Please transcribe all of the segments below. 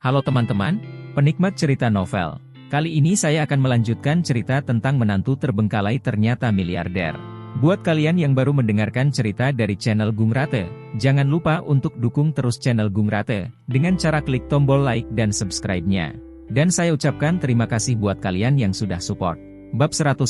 Halo teman-teman, penikmat cerita novel. Kali ini saya akan melanjutkan cerita tentang menantu terbengkalai ternyata miliarder. Buat kalian yang baru mendengarkan cerita dari channel Gung Rate, jangan lupa untuk dukung terus channel Gung Rate dengan cara klik tombol like dan subscribe-nya. Dan saya ucapkan terima kasih buat kalian yang sudah support. Bab 101.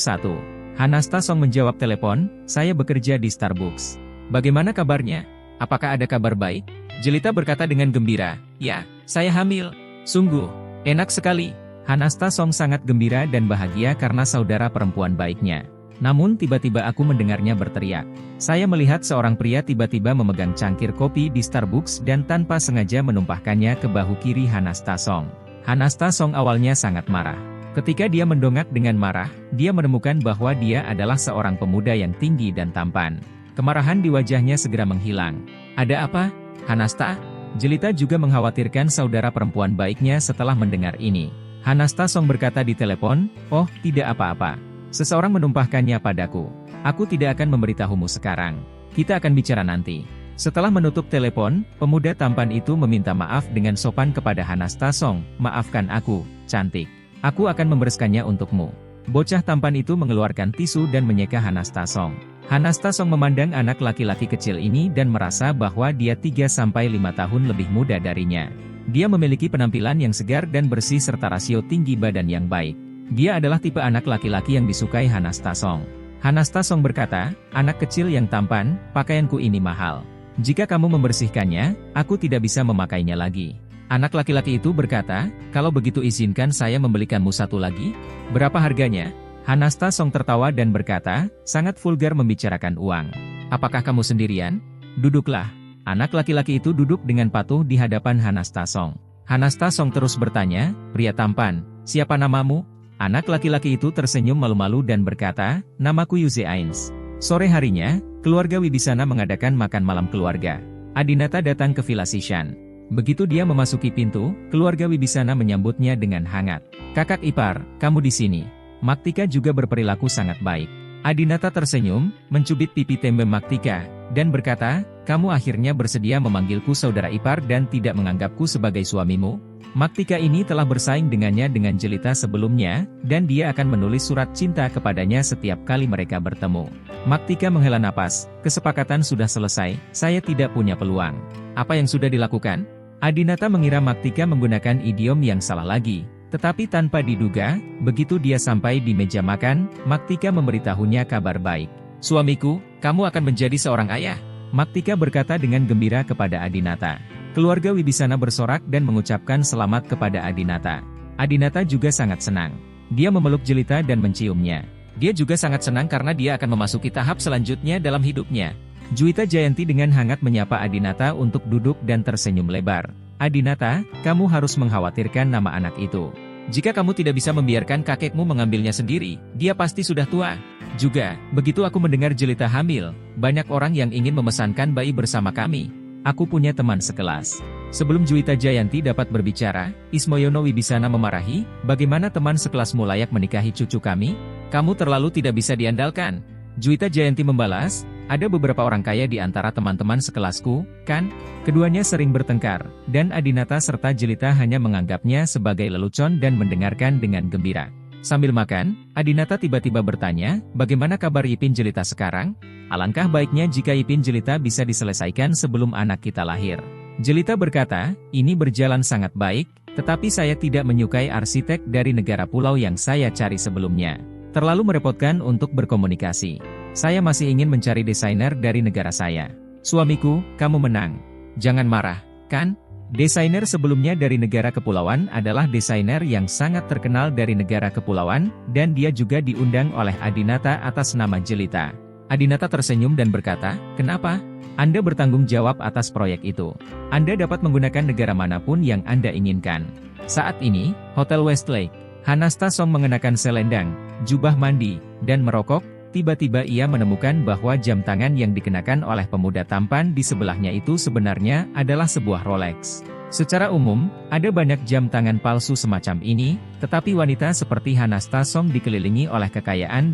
Hanasta Song menjawab telepon, saya bekerja di Starbucks. Bagaimana kabarnya? Apakah ada kabar baik? Jelita berkata dengan gembira, ya, saya hamil. Sungguh, enak sekali. Hanasta Song sangat gembira dan bahagia karena saudara perempuan baiknya. Namun tiba-tiba aku mendengarnya berteriak. Saya melihat seorang pria tiba-tiba memegang cangkir kopi di Starbucks dan tanpa sengaja menumpahkannya ke bahu kiri Hanasta Song. Hanasta Song awalnya sangat marah. Ketika dia mendongak dengan marah, dia menemukan bahwa dia adalah seorang pemuda yang tinggi dan tampan. Kemarahan di wajahnya segera menghilang. Ada apa, Hanasta? Jelita juga mengkhawatirkan saudara perempuan baiknya setelah mendengar ini. Hanasta Song berkata di telepon, oh, tidak apa-apa. Seseorang menumpahkannya padaku. Aku tidak akan memberitahumu sekarang. Kita akan bicara nanti. Setelah menutup telepon, pemuda tampan itu meminta maaf dengan sopan kepada Hanasta Song. Maafkan aku, cantik. Aku akan membereskannya untukmu. Bocah tampan itu mengeluarkan tisu dan menyeka Hanasta Song. Hanasta Song memandang anak laki-laki kecil ini dan merasa bahwa dia 3-5 tahun lebih muda darinya. Dia memiliki penampilan yang segar dan bersih serta rasio tinggi badan yang baik. Dia adalah tipe anak laki-laki yang disukai Hanasta Song. Hanasta Song berkata, anak kecil yang tampan, pakaianku ini mahal. Jika kamu membersihkannya, aku tidak bisa memakainya lagi. Anak laki-laki itu berkata, kalau begitu izinkan saya membelikanmu satu lagi? Berapa harganya? Hanasta Song tertawa dan berkata, sangat vulgar membicarakan uang. Apakah kamu sendirian? Duduklah. Anak laki-laki itu duduk dengan patuh di hadapan Hanasta Song. Hanasta Song terus bertanya, pria tampan, siapa namamu? Anak laki-laki itu tersenyum malu-malu dan berkata, namaku Yuze Ains. Sore harinya, keluarga Wibisana mengadakan makan malam keluarga. Adinata datang ke Villa Sishan. Begitu dia memasuki pintu, keluarga Wibisana menyambutnya dengan hangat. Kakak ipar, kamu di sini. Maktika juga berperilaku sangat baik. Adinata tersenyum, mencubit pipi tembe Maktika, dan berkata, kamu akhirnya bersedia memanggilku saudara ipar dan tidak menganggapku sebagai suamimu? Maktika ini telah bersaing dengannya dengan Jelita sebelumnya, dan dia akan menulis surat cinta kepadanya setiap kali mereka bertemu. Maktika menghela napas, kesepakatan sudah selesai, saya tidak punya peluang. Apa yang sudah dilakukan? Adinata mengira Maktika menggunakan idiom yang salah lagi. Tetapi tanpa diduga, begitu dia sampai di meja makan, Maktika memberitahunya kabar baik. Suamiku, kamu akan menjadi seorang ayah. Maktika berkata dengan gembira kepada Adinata. Keluarga Wibisana bersorak dan mengucapkan selamat kepada Adinata. Adinata juga sangat senang. Dia memeluk Jelita dan menciumnya. Dia juga sangat senang karena dia akan memasuki tahap selanjutnya dalam hidupnya. Juwita Jayanti dengan hangat menyapa Adinata untuk duduk dan tersenyum lebar. Adinata, kamu harus mengkhawatirkan nama anak itu. Jika kamu tidak bisa membiarkan kakekmu mengambilnya sendiri, dia pasti sudah tua. Juga, begitu aku mendengar Jelita hamil, banyak orang yang ingin memesankan bayi bersama kami. Aku punya teman sekelas. Sebelum Juwita Jayanti dapat berbicara, Ismoyono Wibisana memarahi, bagaimana teman sekelasmu layak menikahi cucu kami? Kamu terlalu tidak bisa diandalkan. Juwita Jayanti membalas, ada beberapa orang kaya di antara teman-teman sekelasku, kan? Keduanya sering bertengkar, dan Adinata serta Jelita hanya menganggapnya sebagai lelucon dan mendengarkan dengan gembira. Sambil makan, Adinata tiba-tiba bertanya, bagaimana kabar Ipin Jelita sekarang? Alangkah baiknya jika Ipin Jelita bisa diselesaikan sebelum anak kita lahir. Jelita berkata, ini berjalan sangat baik, tetapi saya tidak menyukai arsitek dari negara pulau yang saya cari sebelumnya. Terlalu merepotkan untuk berkomunikasi. Saya masih ingin mencari desainer dari negara saya. Suamiku, kamu menang. Jangan marah, kan? Desainer sebelumnya dari negara kepulauan adalah desainer yang sangat terkenal dari negara kepulauan, dan dia juga diundang oleh Adinata atas nama Jelita. Adinata tersenyum dan berkata, kenapa? Anda bertanggung jawab atas proyek itu. Anda dapat menggunakan negara manapun yang Anda inginkan. Saat ini, Hotel Westlake. Hanasta Song mengenakan selendang, jubah mandi, dan merokok. Tiba-tiba ia menemukan bahwa jam tangan yang dikenakan oleh pemuda tampan di sebelahnya itu sebenarnya adalah sebuah Rolex. Secara umum, ada banyak jam tangan palsu semacam ini, tetapi wanita seperti Hanasta Song dikelilingi oleh kekayaan,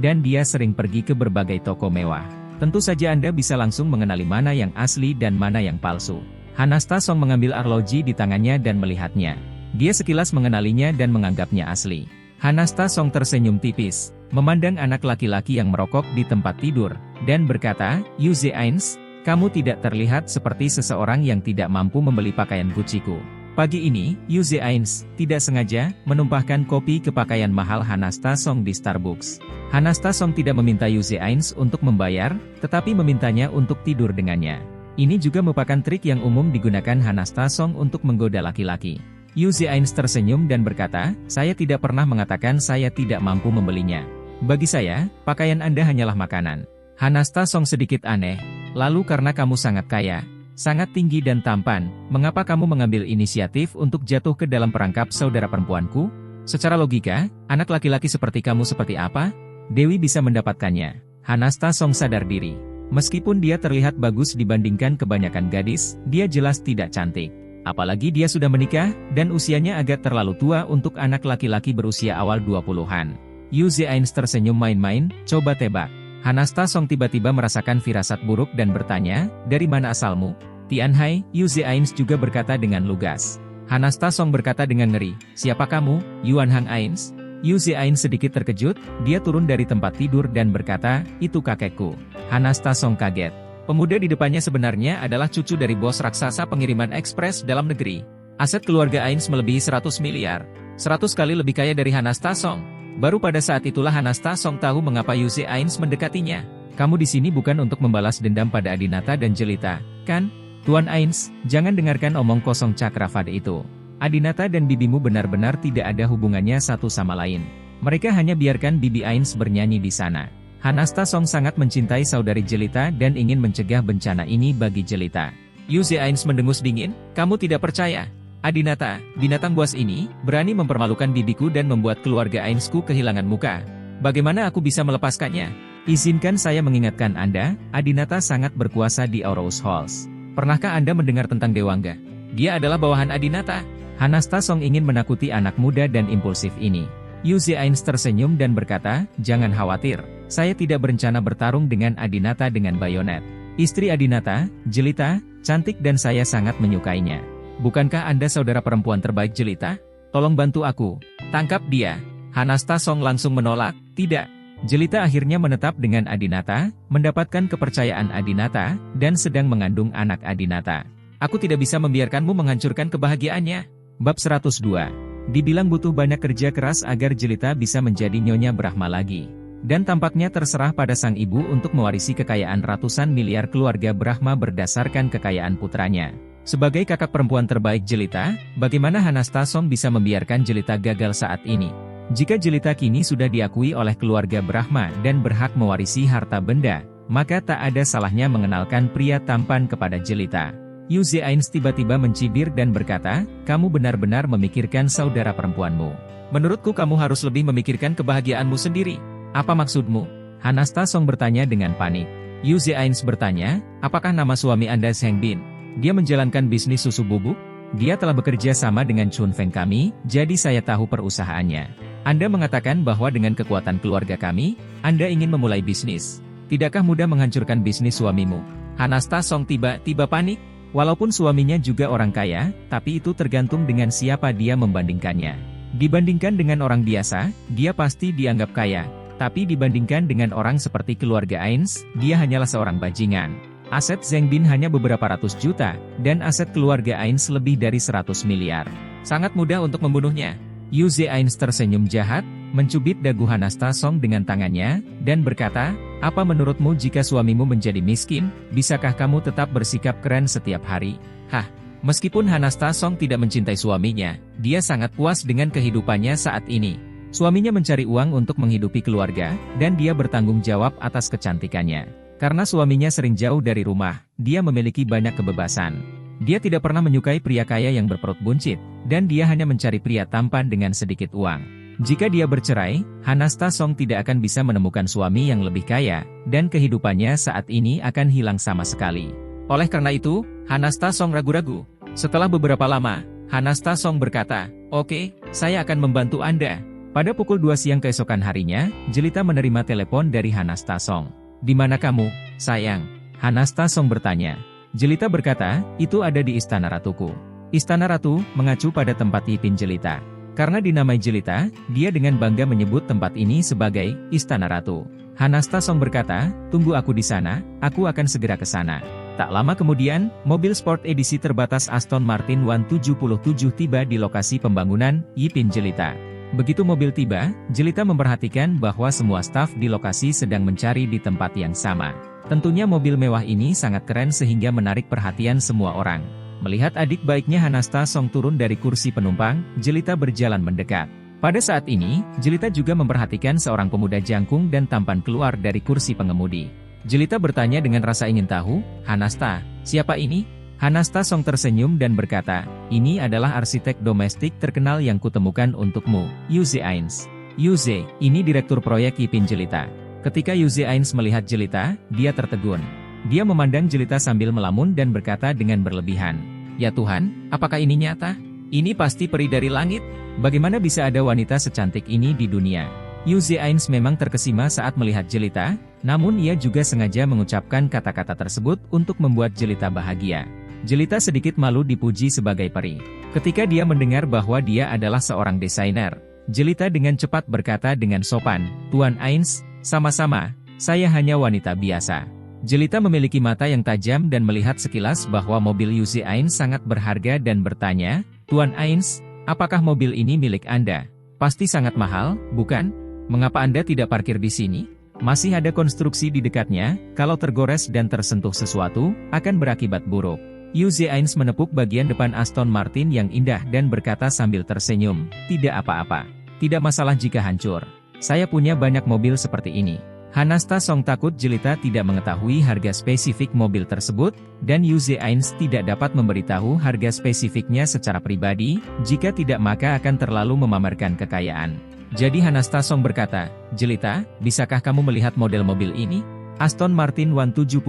dan dia sering pergi ke berbagai toko mewah. Tentu saja Anda bisa langsung mengenali mana yang asli dan mana yang palsu. Hanasta Song mengambil arloji di tangannya dan melihatnya. Dia sekilas mengenalinya dan menganggapnya asli. Hanasta Song tersenyum tipis, memandang anak laki-laki yang merokok di tempat tidur, dan berkata, Yu Zeins, kamu tidak terlihat seperti seseorang yang tidak mampu membeli pakaian Gucci-ku. Pagi ini, Yu Zeins tidak sengaja menumpahkan kopi ke pakaian mahal Hanasta Song di Starbucks. Hanasta Song tidak meminta Yu Zeins untuk membayar, tetapi memintanya untuk tidur dengannya. Ini juga merupakan trik yang umum digunakan Hanasta Song untuk menggoda laki-laki. Yu Zeins tersenyum dan berkata, saya tidak pernah mengatakan saya tidak mampu membelinya. Bagi saya, pakaian Anda hanyalah makanan. Hanasta Song sedikit aneh. Lalu karena kamu sangat kaya, sangat tinggi dan tampan, mengapa kamu mengambil inisiatif untuk jatuh ke dalam perangkap saudara perempuanku? Secara logika, anak laki-laki seperti kamu seperti apa? Dewi bisa mendapatkannya. Hanasta Song sadar diri. Meskipun dia terlihat bagus dibandingkan kebanyakan gadis, dia jelas tidak cantik. Apalagi dia sudah menikah, dan usianya agak terlalu tua untuk anak laki-laki berusia awal 20-an. Yu Zeins tersenyum main-main, coba tebak. Hanasta Song tiba-tiba merasakan firasat buruk dan bertanya, dari mana asalmu? Tianhai, Yu Zeins juga berkata dengan lugas. Hanasta Song berkata dengan ngeri, siapa kamu, Yuan Hang Ains? Yu Zeins sedikit terkejut, dia turun dari tempat tidur dan berkata, itu kakekku. Hanasta Song kaget. Pemuda di depannya sebenarnya adalah cucu dari bos raksasa pengiriman ekspres dalam negeri. Aset keluarga Ains melebihi 100 miliar. 100 kali lebih kaya dari Hanasta Song. Baru pada saat itulah Hanasta Song tahu mengapa Yu Zeins mendekatinya. Kamu di sini bukan untuk membalas dendam pada Adinata dan Jelita, kan? Tuan Ains, jangan dengarkan omong kosong Cakrafade itu. Adinata dan bibimu benar-benar tidak ada hubungannya satu sama lain. Mereka hanya biarkan bibi Ains bernyanyi di sana. Hanasta Song sangat mencintai saudari Jelita dan ingin mencegah bencana ini bagi Jelita. Yu Zeins mendengus dingin, kamu tidak percaya? Adinata, binatang buas ini, berani mempermalukan bibiku dan membuat keluarga Ainsku kehilangan muka. Bagaimana aku bisa melepaskannya? Izinkan saya mengingatkan Anda, Adinata sangat berkuasa di Aurous Halls. Pernahkah Anda mendengar tentang Dewangga? Dia adalah bawahan Adinata. Hanasta Song ingin menakuti anak muda dan impulsif ini. Yu Zeins tersenyum dan berkata, jangan khawatir, saya tidak berencana bertarung dengan Adinata dengan bayonet. Istri Adinata, Jelita, cantik dan saya sangat menyukainya. Bukankah Anda saudara perempuan terbaik Jelita? Tolong bantu aku. Tangkap dia. Hanasta Song langsung menolak, tidak. Jelita akhirnya menetap dengan Adinata, mendapatkan kepercayaan Adinata, dan sedang mengandung anak Adinata. Aku tidak bisa membiarkanmu menghancurkan kebahagiaannya. Bab 102. Dibilang butuh banyak kerja keras agar Jelita bisa menjadi Nyonya Brahma lagi. Dan tampaknya terserah pada sang ibu untuk mewarisi kekayaan ratusan miliar keluarga Brahma berdasarkan kekayaan putranya. Sebagai kakak perempuan terbaik Jelita, bagaimana Hanasta Song bisa membiarkan Jelita gagal saat ini? Jika Jelita kini sudah diakui oleh keluarga Brahma dan berhak mewarisi harta benda, maka tak ada salahnya mengenalkan pria tampan kepada Jelita. Yu Zeins tiba-tiba mencibir dan berkata, kamu benar-benar memikirkan saudara perempuanmu. Menurutku kamu harus lebih memikirkan kebahagiaanmu sendiri. Apa maksudmu? Hanasta Song bertanya dengan panik. Yu Zeins bertanya, apakah nama suami Anda Zheng Bin? Dia menjalankan bisnis susu bubuk? Dia telah bekerja sama dengan Chun Feng kami, jadi saya tahu perusahaannya. Anda mengatakan bahwa dengan kekuatan keluarga kami, Anda ingin memulai bisnis. Tidakkah mudah menghancurkan bisnis suamimu? Hanasta Song tiba-tiba panik. Walaupun suaminya juga orang kaya, tapi itu tergantung dengan siapa dia membandingkannya. Dibandingkan dengan orang biasa, dia pasti dianggap kaya. Tapi dibandingkan dengan orang seperti keluarga Ains, dia hanyalah seorang bajingan. Aset Zheng Bin hanya beberapa ratus juta, dan aset keluarga Ains lebih dari 100 miliar. Sangat mudah untuk membunuhnya. Yu Zeins tersenyum jahat, mencubit dagu Hanasta Song dengan tangannya, dan berkata, apa menurutmu jika suamimu menjadi miskin, bisakah kamu tetap bersikap keren setiap hari? Hah, meskipun Hanasta Song tidak mencintai suaminya, dia sangat puas dengan kehidupannya saat ini. Suaminya mencari uang untuk menghidupi keluarga, dan dia bertanggung jawab atas kecantikannya. Karena suaminya sering jauh dari rumah, dia memiliki banyak kebebasan. Dia tidak pernah menyukai pria kaya yang berperut buncit, dan dia hanya mencari pria tampan dengan sedikit uang. Jika dia bercerai, Hanasta Song tidak akan bisa menemukan suami yang lebih kaya, dan kehidupannya saat ini akan hilang sama sekali. Oleh karena itu, Hanasta Song ragu-ragu. Setelah beberapa lama, Hanasta Song berkata, oke, saya akan membantu Anda. Pada pukul 2 siang keesokan harinya, Jelita menerima telepon dari Hanasta Song. Di mana kamu, sayang? Hanasta Song bertanya. Jelita berkata, itu ada di Istana Ratuku. Istana Ratu mengacu pada tempat Yipin Jelita. Karena dinamai Jelita, dia dengan bangga menyebut tempat ini sebagai Istana Ratu. Hanasta Song berkata, tunggu aku di sana, aku akan segera ke sana. Tak lama kemudian, mobil sport edisi terbatas Aston Martin 177 tiba di lokasi pembangunan Yipin Jelita. Begitu mobil tiba, Jelita memperhatikan bahwa semua staf di lokasi sedang mencari di tempat yang sama. Tentunya mobil mewah ini sangat keren sehingga menarik perhatian semua orang. Melihat adik baiknya Hanasta Song turun dari kursi penumpang, Jelita berjalan mendekat. Pada saat ini, Jelita juga memperhatikan seorang pemuda jangkung dan tampan keluar dari kursi pengemudi. Jelita bertanya dengan rasa ingin tahu, Hanasta, siapa ini? Hanasta Song tersenyum dan berkata, ini adalah arsitek domestik terkenal yang kutemukan untukmu, Yuze Ains. Yuze, ini direktur proyek Yipin Jelita. Ketika Yuze Ains melihat Jelita, dia tertegun. Dia memandang Jelita sambil melamun dan berkata dengan berlebihan, ya Tuhan, apakah ini nyata? Ini pasti peri dari langit. Bagaimana bisa ada wanita secantik ini di dunia? Yuze Ains memang terkesima saat melihat Jelita, namun ia juga sengaja mengucapkan kata-kata tersebut untuk membuat Jelita bahagia. Jelita sedikit malu dipuji sebagai peri. Ketika dia mendengar bahwa dia adalah seorang desainer, Jelita dengan cepat berkata dengan sopan, Tuan Ains, sama-sama, saya hanya wanita biasa. Jelita memiliki mata yang tajam dan melihat sekilas bahwa mobil Yuze Ains sangat berharga dan bertanya, Tuan Ains, apakah mobil ini milik Anda? Pasti sangat mahal, bukan? Mengapa Anda tidak parkir di sini? Masih ada konstruksi di dekatnya, kalau tergores dan tersentuh sesuatu, akan berakibat buruk. Yuze Ains menepuk bagian depan Aston Martin yang indah dan berkata sambil tersenyum, tidak apa-apa. Tidak masalah jika hancur. Saya punya banyak mobil seperti ini. Hanasta Song takut Jelita tidak mengetahui harga spesifik mobil tersebut, dan Yuze Ains tidak dapat memberitahu harga spesifiknya secara pribadi, jika tidak maka akan terlalu memamerkan kekayaan. Jadi Hanasta Song berkata, Jelita, bisakah kamu melihat model mobil ini? Aston Martin 177,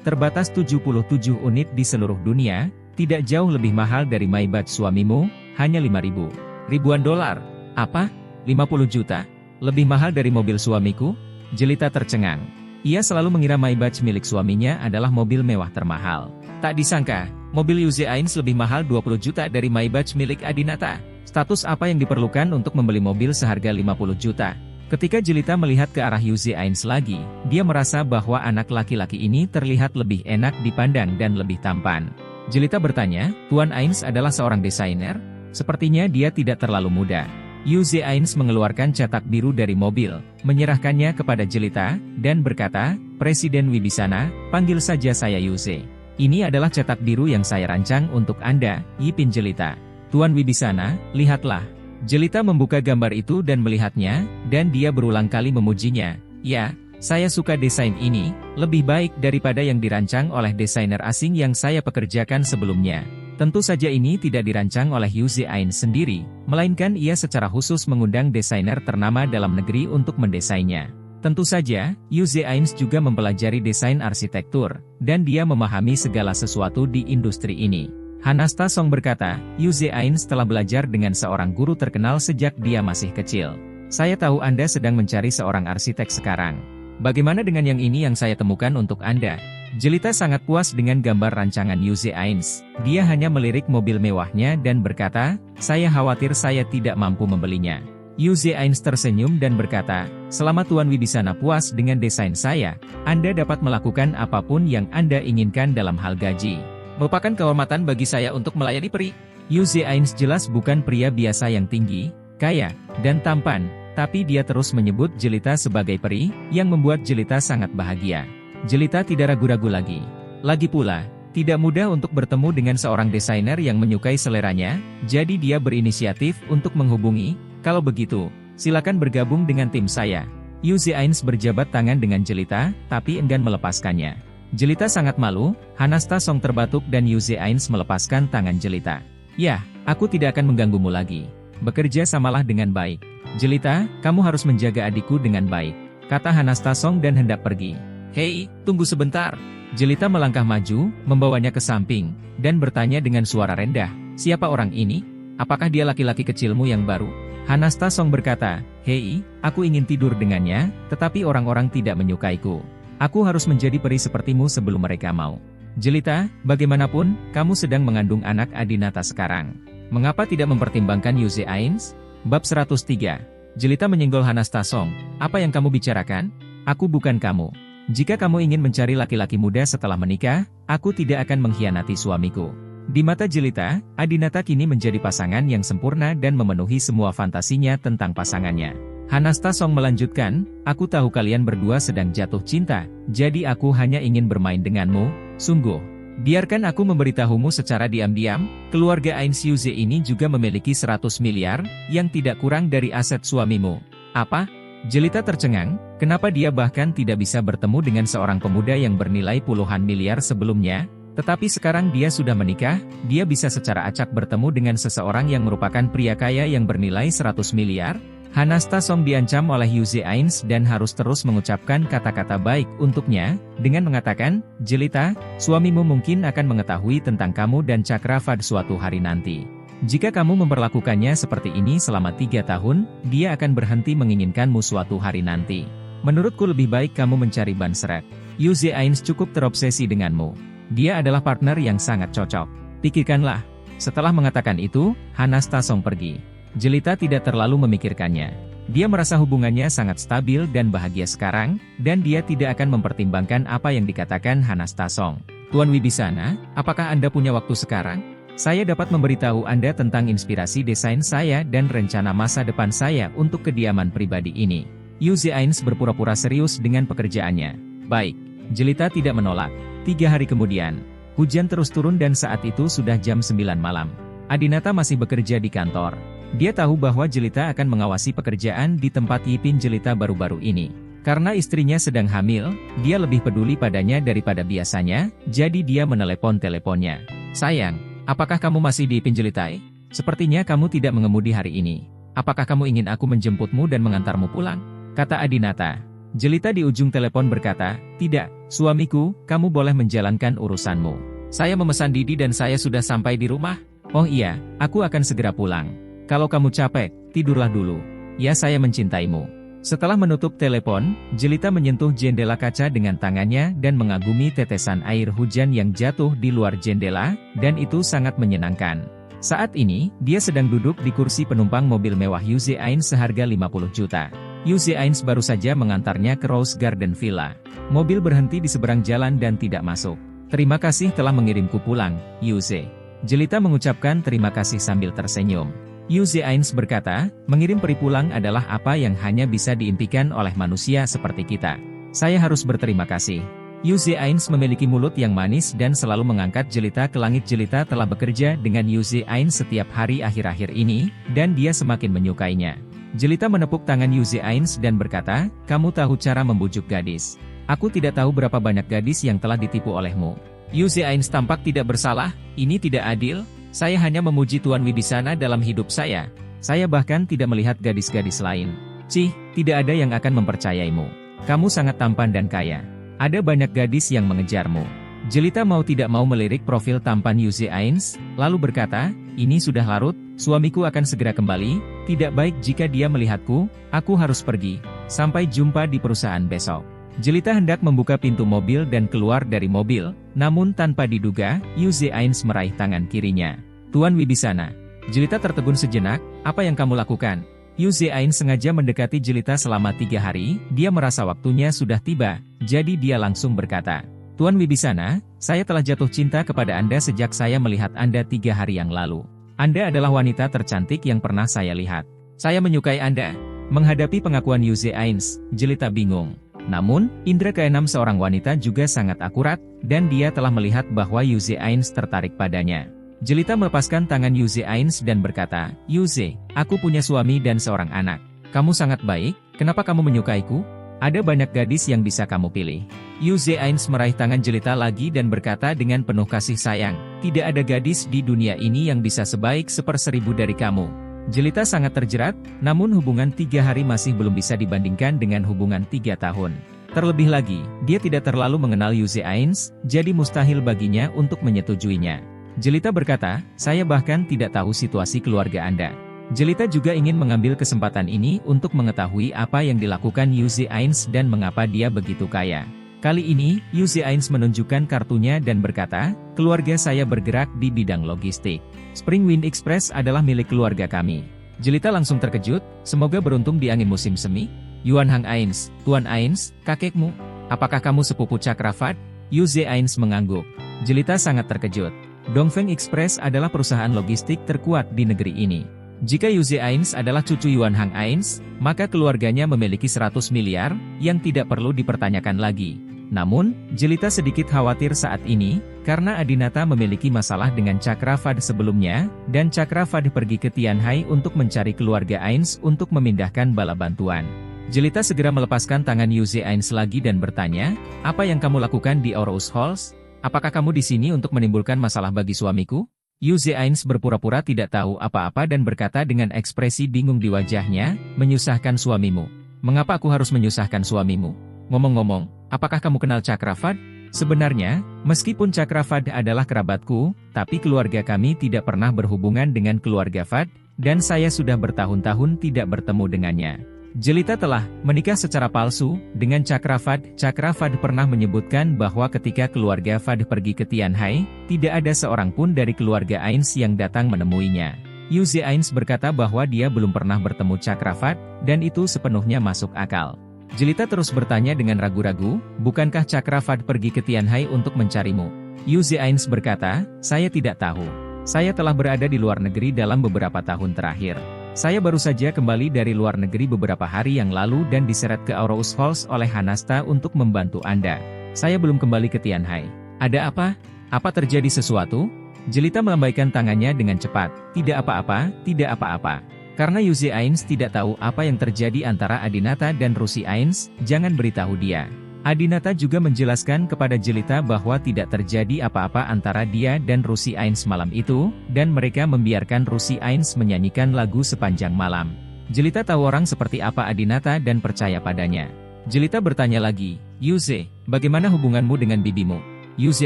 terbatas 77 unit di seluruh dunia, tidak jauh lebih mahal dari Maybach suamimu, hanya 5.000 ribuan dolar. Apa? 50 juta? Lebih mahal dari mobil suamiku? Jelita tercengang. Ia selalu mengira Maybach milik suaminya adalah mobil mewah termahal. Tak disangka, mobil Yuze Ains lebih mahal 20 juta dari Maybach milik Adinata. Status apa yang diperlukan untuk membeli mobil seharga 50 juta? Ketika Jelita melihat ke arah Yuze Ains lagi, dia merasa bahwa anak laki-laki ini terlihat lebih enak dipandang dan lebih tampan. Jelita bertanya, Tuan Ains adalah seorang desainer? Sepertinya dia tidak terlalu muda. Yuze Ains mengeluarkan cetak biru dari mobil, menyerahkannya kepada Jelita, dan berkata, Presiden Wibisana, panggil saja saya Yuze. Ini adalah cetak biru yang saya rancang untuk Anda, Yipin Jelita. Tuan Wibisana, lihatlah. Jelita membuka gambar itu dan melihatnya, dan dia berulang kali memujinya. Ya, saya suka desain ini, lebih baik daripada yang dirancang oleh desainer asing yang saya pekerjakan sebelumnya. Tentu saja ini tidak dirancang oleh Yuze Ains sendiri, melainkan ia secara khusus mengundang desainer ternama dalam negeri untuk mendesainnya. Tentu saja, Yuze Ains juga mempelajari desain arsitektur, dan dia memahami segala sesuatu di industri ini. Hanasta Song berkata, Yuze Ains telah belajar dengan seorang guru terkenal sejak dia masih kecil. Saya tahu Anda sedang mencari seorang arsitek sekarang. Bagaimana dengan yang ini yang saya temukan untuk Anda? Jelita sangat puas dengan gambar rancangan Yuze Ains. Dia hanya melirik mobil mewahnya dan berkata, saya khawatir saya tidak mampu membelinya. Yuze Ains tersenyum dan berkata, selama Tuan Wibisana puas dengan desain saya, Anda dapat melakukan apapun yang Anda inginkan dalam hal gaji. Merupakan kehormatan bagi saya untuk melayani peri. Yuze Ains jelas bukan pria biasa yang tinggi, kaya, dan tampan, tapi dia terus menyebut Jelita sebagai peri, yang membuat Jelita sangat bahagia. Jelita tidak ragu-ragu lagi. Lagi pula, tidak mudah untuk bertemu dengan seorang desainer yang menyukai seleranya, jadi dia berinisiatif untuk menghubungi, kalau begitu, silakan bergabung dengan tim saya. Yuze Ains berjabat tangan dengan Jelita, tapi enggan melepaskannya. Jelita sangat malu, Hanasta Song terbatuk dan Yuze Ains melepaskan tangan Jelita. Ya, aku tidak akan mengganggumu lagi. Bekerja samalah dengan baik. Jelita, kamu harus menjaga adikku dengan baik, kata Hanasta Song dan hendak pergi. Hei, tunggu sebentar. Jelita melangkah maju, membawanya ke samping, dan bertanya dengan suara rendah, siapa orang ini? Apakah dia laki-laki kecilmu yang baru? Hanasta Song berkata, hei, aku ingin tidur dengannya, tetapi orang-orang tidak menyukaiku. Aku harus menjadi peri sepertimu sebelum mereka mau. Jelita, bagaimanapun, kamu sedang mengandung anak Adinata sekarang. Mengapa tidak mempertimbangkan Yuze Ains? Bab 103. Jelita menyenggol Hanastasong. Apa yang kamu bicarakan? Aku bukan kamu. Jika kamu ingin mencari laki-laki muda setelah menikah, aku tidak akan mengkhianati suamiku. Di mata Jelita, Adinata kini menjadi pasangan yang sempurna dan memenuhi semua fantasinya tentang pasangannya. Hanastasong melanjutkan, aku tahu kalian berdua sedang jatuh cinta, jadi aku hanya ingin bermain denganmu, sungguh. Biarkan aku memberitahumu secara diam-diam, keluarga Ains Yuze ini juga memiliki 100 miliar, yang tidak kurang dari aset suamimu. Apa? Jelita tercengang, kenapa dia bahkan tidak bisa bertemu dengan seorang pemuda yang bernilai puluhan miliar sebelumnya? Tetapi sekarang dia sudah menikah, dia bisa secara acak bertemu dengan seseorang yang merupakan pria kaya yang bernilai 100 miliar? Hanastasong diancam oleh Yuze Ains dan harus terus mengucapkan kata-kata baik untuknya, dengan mengatakan, Jelita, suamimu mungkin akan mengetahui tentang kamu dan Cakravad suatu hari nanti. Jika kamu memperlakukannya seperti ini selama 3 tahun, dia akan berhenti menginginkanmu suatu hari nanti. Menurutku lebih baik kamu mencari Banseret. Yuze Ains cukup terobsesi denganmu. Dia adalah partner yang sangat cocok. Pikirkanlah. Setelah mengatakan itu, Hanastasong pergi. Jelita tidak terlalu memikirkannya. Dia merasa hubungannya sangat stabil dan bahagia sekarang, dan dia tidak akan mempertimbangkan apa yang dikatakan Hanastasong. Tuan Wibisana, apakah Anda punya waktu sekarang? Saya dapat memberitahu Anda tentang inspirasi desain saya dan rencana masa depan saya untuk kediaman pribadi ini. Yuze Ains berpura-pura serius dengan pekerjaannya. Baik, Jelita tidak menolak. 3 hari kemudian, hujan terus turun dan saat itu sudah jam 9 malam. Adinata masih bekerja di kantor. Dia tahu bahwa Jelita akan mengawasi pekerjaan di tempat Yipin Jelita baru-baru ini. Karena istrinya sedang hamil, dia lebih peduli padanya daripada biasanya, jadi dia menelepon teleponnya. Sayang, apakah kamu masih di Yipin Jelita? Sepertinya kamu tidak mengemudi hari ini. Apakah kamu ingin aku menjemputmu dan mengantarmu pulang? Kata Adinata. Jelita di ujung telepon berkata, tidak, suamiku, kamu boleh menjalankan urusanmu. Saya memesan Didi dan saya sudah sampai di rumah. Oh iya, aku akan segera pulang. Kalau kamu capek, tidurlah dulu. Ya, saya mencintaimu. Setelah menutup telepon, Jelita menyentuh jendela kaca dengan tangannya dan mengagumi tetesan air hujan yang jatuh di luar jendela, dan itu sangat menyenangkan. Saat ini, dia sedang duduk di kursi penumpang mobil mewah Yuze Ains seharga 50 juta. Yuze Ains baru saja mengantarnya ke Rose Garden Villa. Mobil berhenti di seberang jalan dan tidak masuk. Terima kasih telah mengirimku pulang, Yuze. Jelita mengucapkan terima kasih sambil tersenyum. Yuze Ains berkata, mengirim peri pulang adalah apa yang hanya bisa diimpikan oleh manusia seperti kita. Saya harus berterima kasih. Yuze Ains memiliki mulut yang manis dan selalu mengangkat Jelita ke langit. Jelita telah bekerja dengan Yuze Ains setiap hari akhir-akhir ini, dan dia semakin menyukainya. Jelita menepuk tangan Yuze Ains dan berkata, kamu tahu cara membujuk gadis. Aku tidak tahu berapa banyak gadis yang telah ditipu olehmu. Yuze Ains tampak tidak bersalah, ini tidak adil. Saya hanya memuji Tuan Wibisana dalam hidup saya. Saya bahkan tidak melihat gadis-gadis lain. Cih, tidak ada yang akan mempercayaimu. Kamu sangat tampan dan kaya. Ada banyak gadis yang mengejarmu. Jelita mau tidak mau melirik profil tampan Yuze Ains, lalu berkata, ini sudah larut, suamiku akan segera kembali, tidak baik jika dia melihatku, aku harus pergi. Sampai jumpa di perusahaan besok. Jelita hendak membuka pintu mobil dan keluar dari mobil, namun tanpa diduga, Yuze Ains meraih tangan kirinya. Tuan Wibisana. Jelita tertegun sejenak, apa yang kamu lakukan? Yuze Ains sengaja mendekati Jelita selama 3 hari, dia merasa waktunya sudah tiba, jadi dia langsung berkata, Tuan Wibisana, saya telah jatuh cinta kepada Anda sejak saya melihat Anda 3 hari yang lalu. Anda adalah wanita tercantik yang pernah saya lihat. Saya menyukai Anda. Menghadapi pengakuan Yuze Ains, Jelita bingung. Namun, indera keenam seorang wanita juga sangat akurat, dan dia telah melihat bahwa Yuze Ains tertarik padanya. Jelita melepaskan tangan Yuze Ains dan berkata, Yuze, aku punya suami dan seorang anak. Kamu sangat baik, kenapa kamu menyukaiku? Ada banyak gadis yang bisa kamu pilih. Yuze Ains meraih tangan Jelita lagi dan berkata dengan penuh kasih sayang, tidak ada gadis di dunia ini yang bisa sebaik 1/1000 dari kamu. Jelita sangat terjerat, namun hubungan 3 hari masih belum bisa dibandingkan dengan hubungan 3 tahun. Terlebih lagi, dia tidak terlalu mengenal Yuze Ains, jadi mustahil baginya untuk menyetujuinya. Jelita berkata, saya bahkan tidak tahu situasi keluarga Anda. Jelita juga ingin mengambil kesempatan ini untuk mengetahui apa yang dilakukan Yuze Ains dan mengapa dia begitu kaya. Kali ini, Yuze Ains menunjukkan kartunya dan berkata, keluarga saya bergerak di bidang logistik. Spring Wind Express adalah milik keluarga kami. Jelita langsung terkejut, semoga beruntung di angin musim semi. Yuan Hang Ains, Tuan Ains, kakekmu, apakah kamu sepupu Cakravad? Yuze Ains mengangguk. Jelita sangat terkejut. Dongfeng Express adalah perusahaan logistik terkuat di negeri ini. Jika Yuze Ains adalah cucu Yuan Hang Ains, maka keluarganya memiliki 100 miliar, yang tidak perlu dipertanyakan lagi. Namun, Jelita sedikit khawatir saat ini, karena Adinata memiliki masalah dengan Cakravad sebelumnya, dan Cakravad pergi ke Tianhai untuk mencari keluarga Ains untuk memindahkan bala bantuan. Jelita segera melepaskan tangan Yuze Ains lagi dan bertanya, apa yang kamu lakukan di Aarhus Halls? Apakah kamu di sini untuk menimbulkan masalah bagi suamiku? Yuze Ains berpura-pura tidak tahu apa-apa dan berkata dengan ekspresi bingung di wajahnya, menyusahkan suamimu. Mengapa aku harus menyusahkan suamimu? Ngomong-ngomong, apakah kamu kenal Cakravad? Sebenarnya, meskipun Cakravad adalah kerabatku, tapi keluarga kami tidak pernah berhubungan dengan keluarga Vad, dan saya sudah bertahun-tahun tidak bertemu dengannya. Jelita telah menikah secara palsu dengan Cakravad. Cakravad pernah menyebutkan bahwa ketika keluarga Vad pergi ke Tianhai, tidak ada seorang pun dari keluarga Ains yang datang menemuinya. Yuze Ains berkata bahwa dia belum pernah bertemu Cakravad, dan itu sepenuhnya masuk akal. Jelita terus bertanya dengan ragu-ragu, bukankah Cakravad pergi ke Tianhai untuk mencarimu? Yuze Ains berkata, saya tidak tahu. Saya telah berada di luar negeri dalam beberapa tahun terakhir. Saya baru saja kembali dari luar negeri beberapa hari yang lalu dan diseret ke Aarhus Halls oleh Hanasta untuk membantu Anda. Saya belum kembali ke Tianhai. Ada apa? Apa terjadi sesuatu? Jelita melambaikan tangannya dengan cepat. Tidak apa-apa, tidak apa-apa. Karena Yuze Ains tidak tahu apa yang terjadi antara Adinata dan Rusi Ains, jangan beritahu dia. Adinata juga menjelaskan kepada Jelita bahwa tidak terjadi apa-apa antara dia dan Rusi Ains malam itu, dan mereka membiarkan Rusi Ains menyanyikan lagu sepanjang malam. Jelita tahu orang seperti apa Adinata dan percaya padanya. Jelita bertanya lagi, Yuze, bagaimana hubunganmu dengan bibimu? Yuze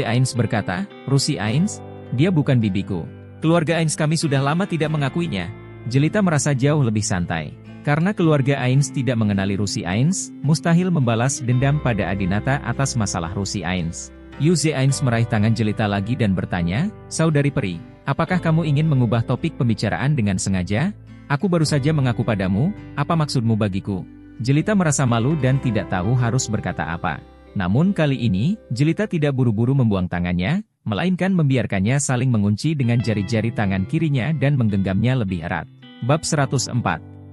Ains berkata, Rusi Ains? Dia bukan bibiku. Keluarga Ains kami sudah lama tidak mengakuinya. Jelita merasa jauh lebih santai. Karena keluarga Ains tidak mengenali Rusi Ains, mustahil membalas dendam pada Adinata atas masalah Rusi Ains. Yuze Ains meraih tangan Jelita lagi dan bertanya, Saudari Peri, apakah kamu ingin mengubah topik pembicaraan dengan sengaja? Aku baru saja mengaku padamu, apa maksudmu bagiku? Jelita merasa malu dan tidak tahu harus berkata apa. Namun kali ini, Jelita tidak buru-buru membuang tangannya, melainkan membiarkannya saling mengunci dengan jari-jari tangan kirinya dan menggenggamnya lebih erat. Bab 104.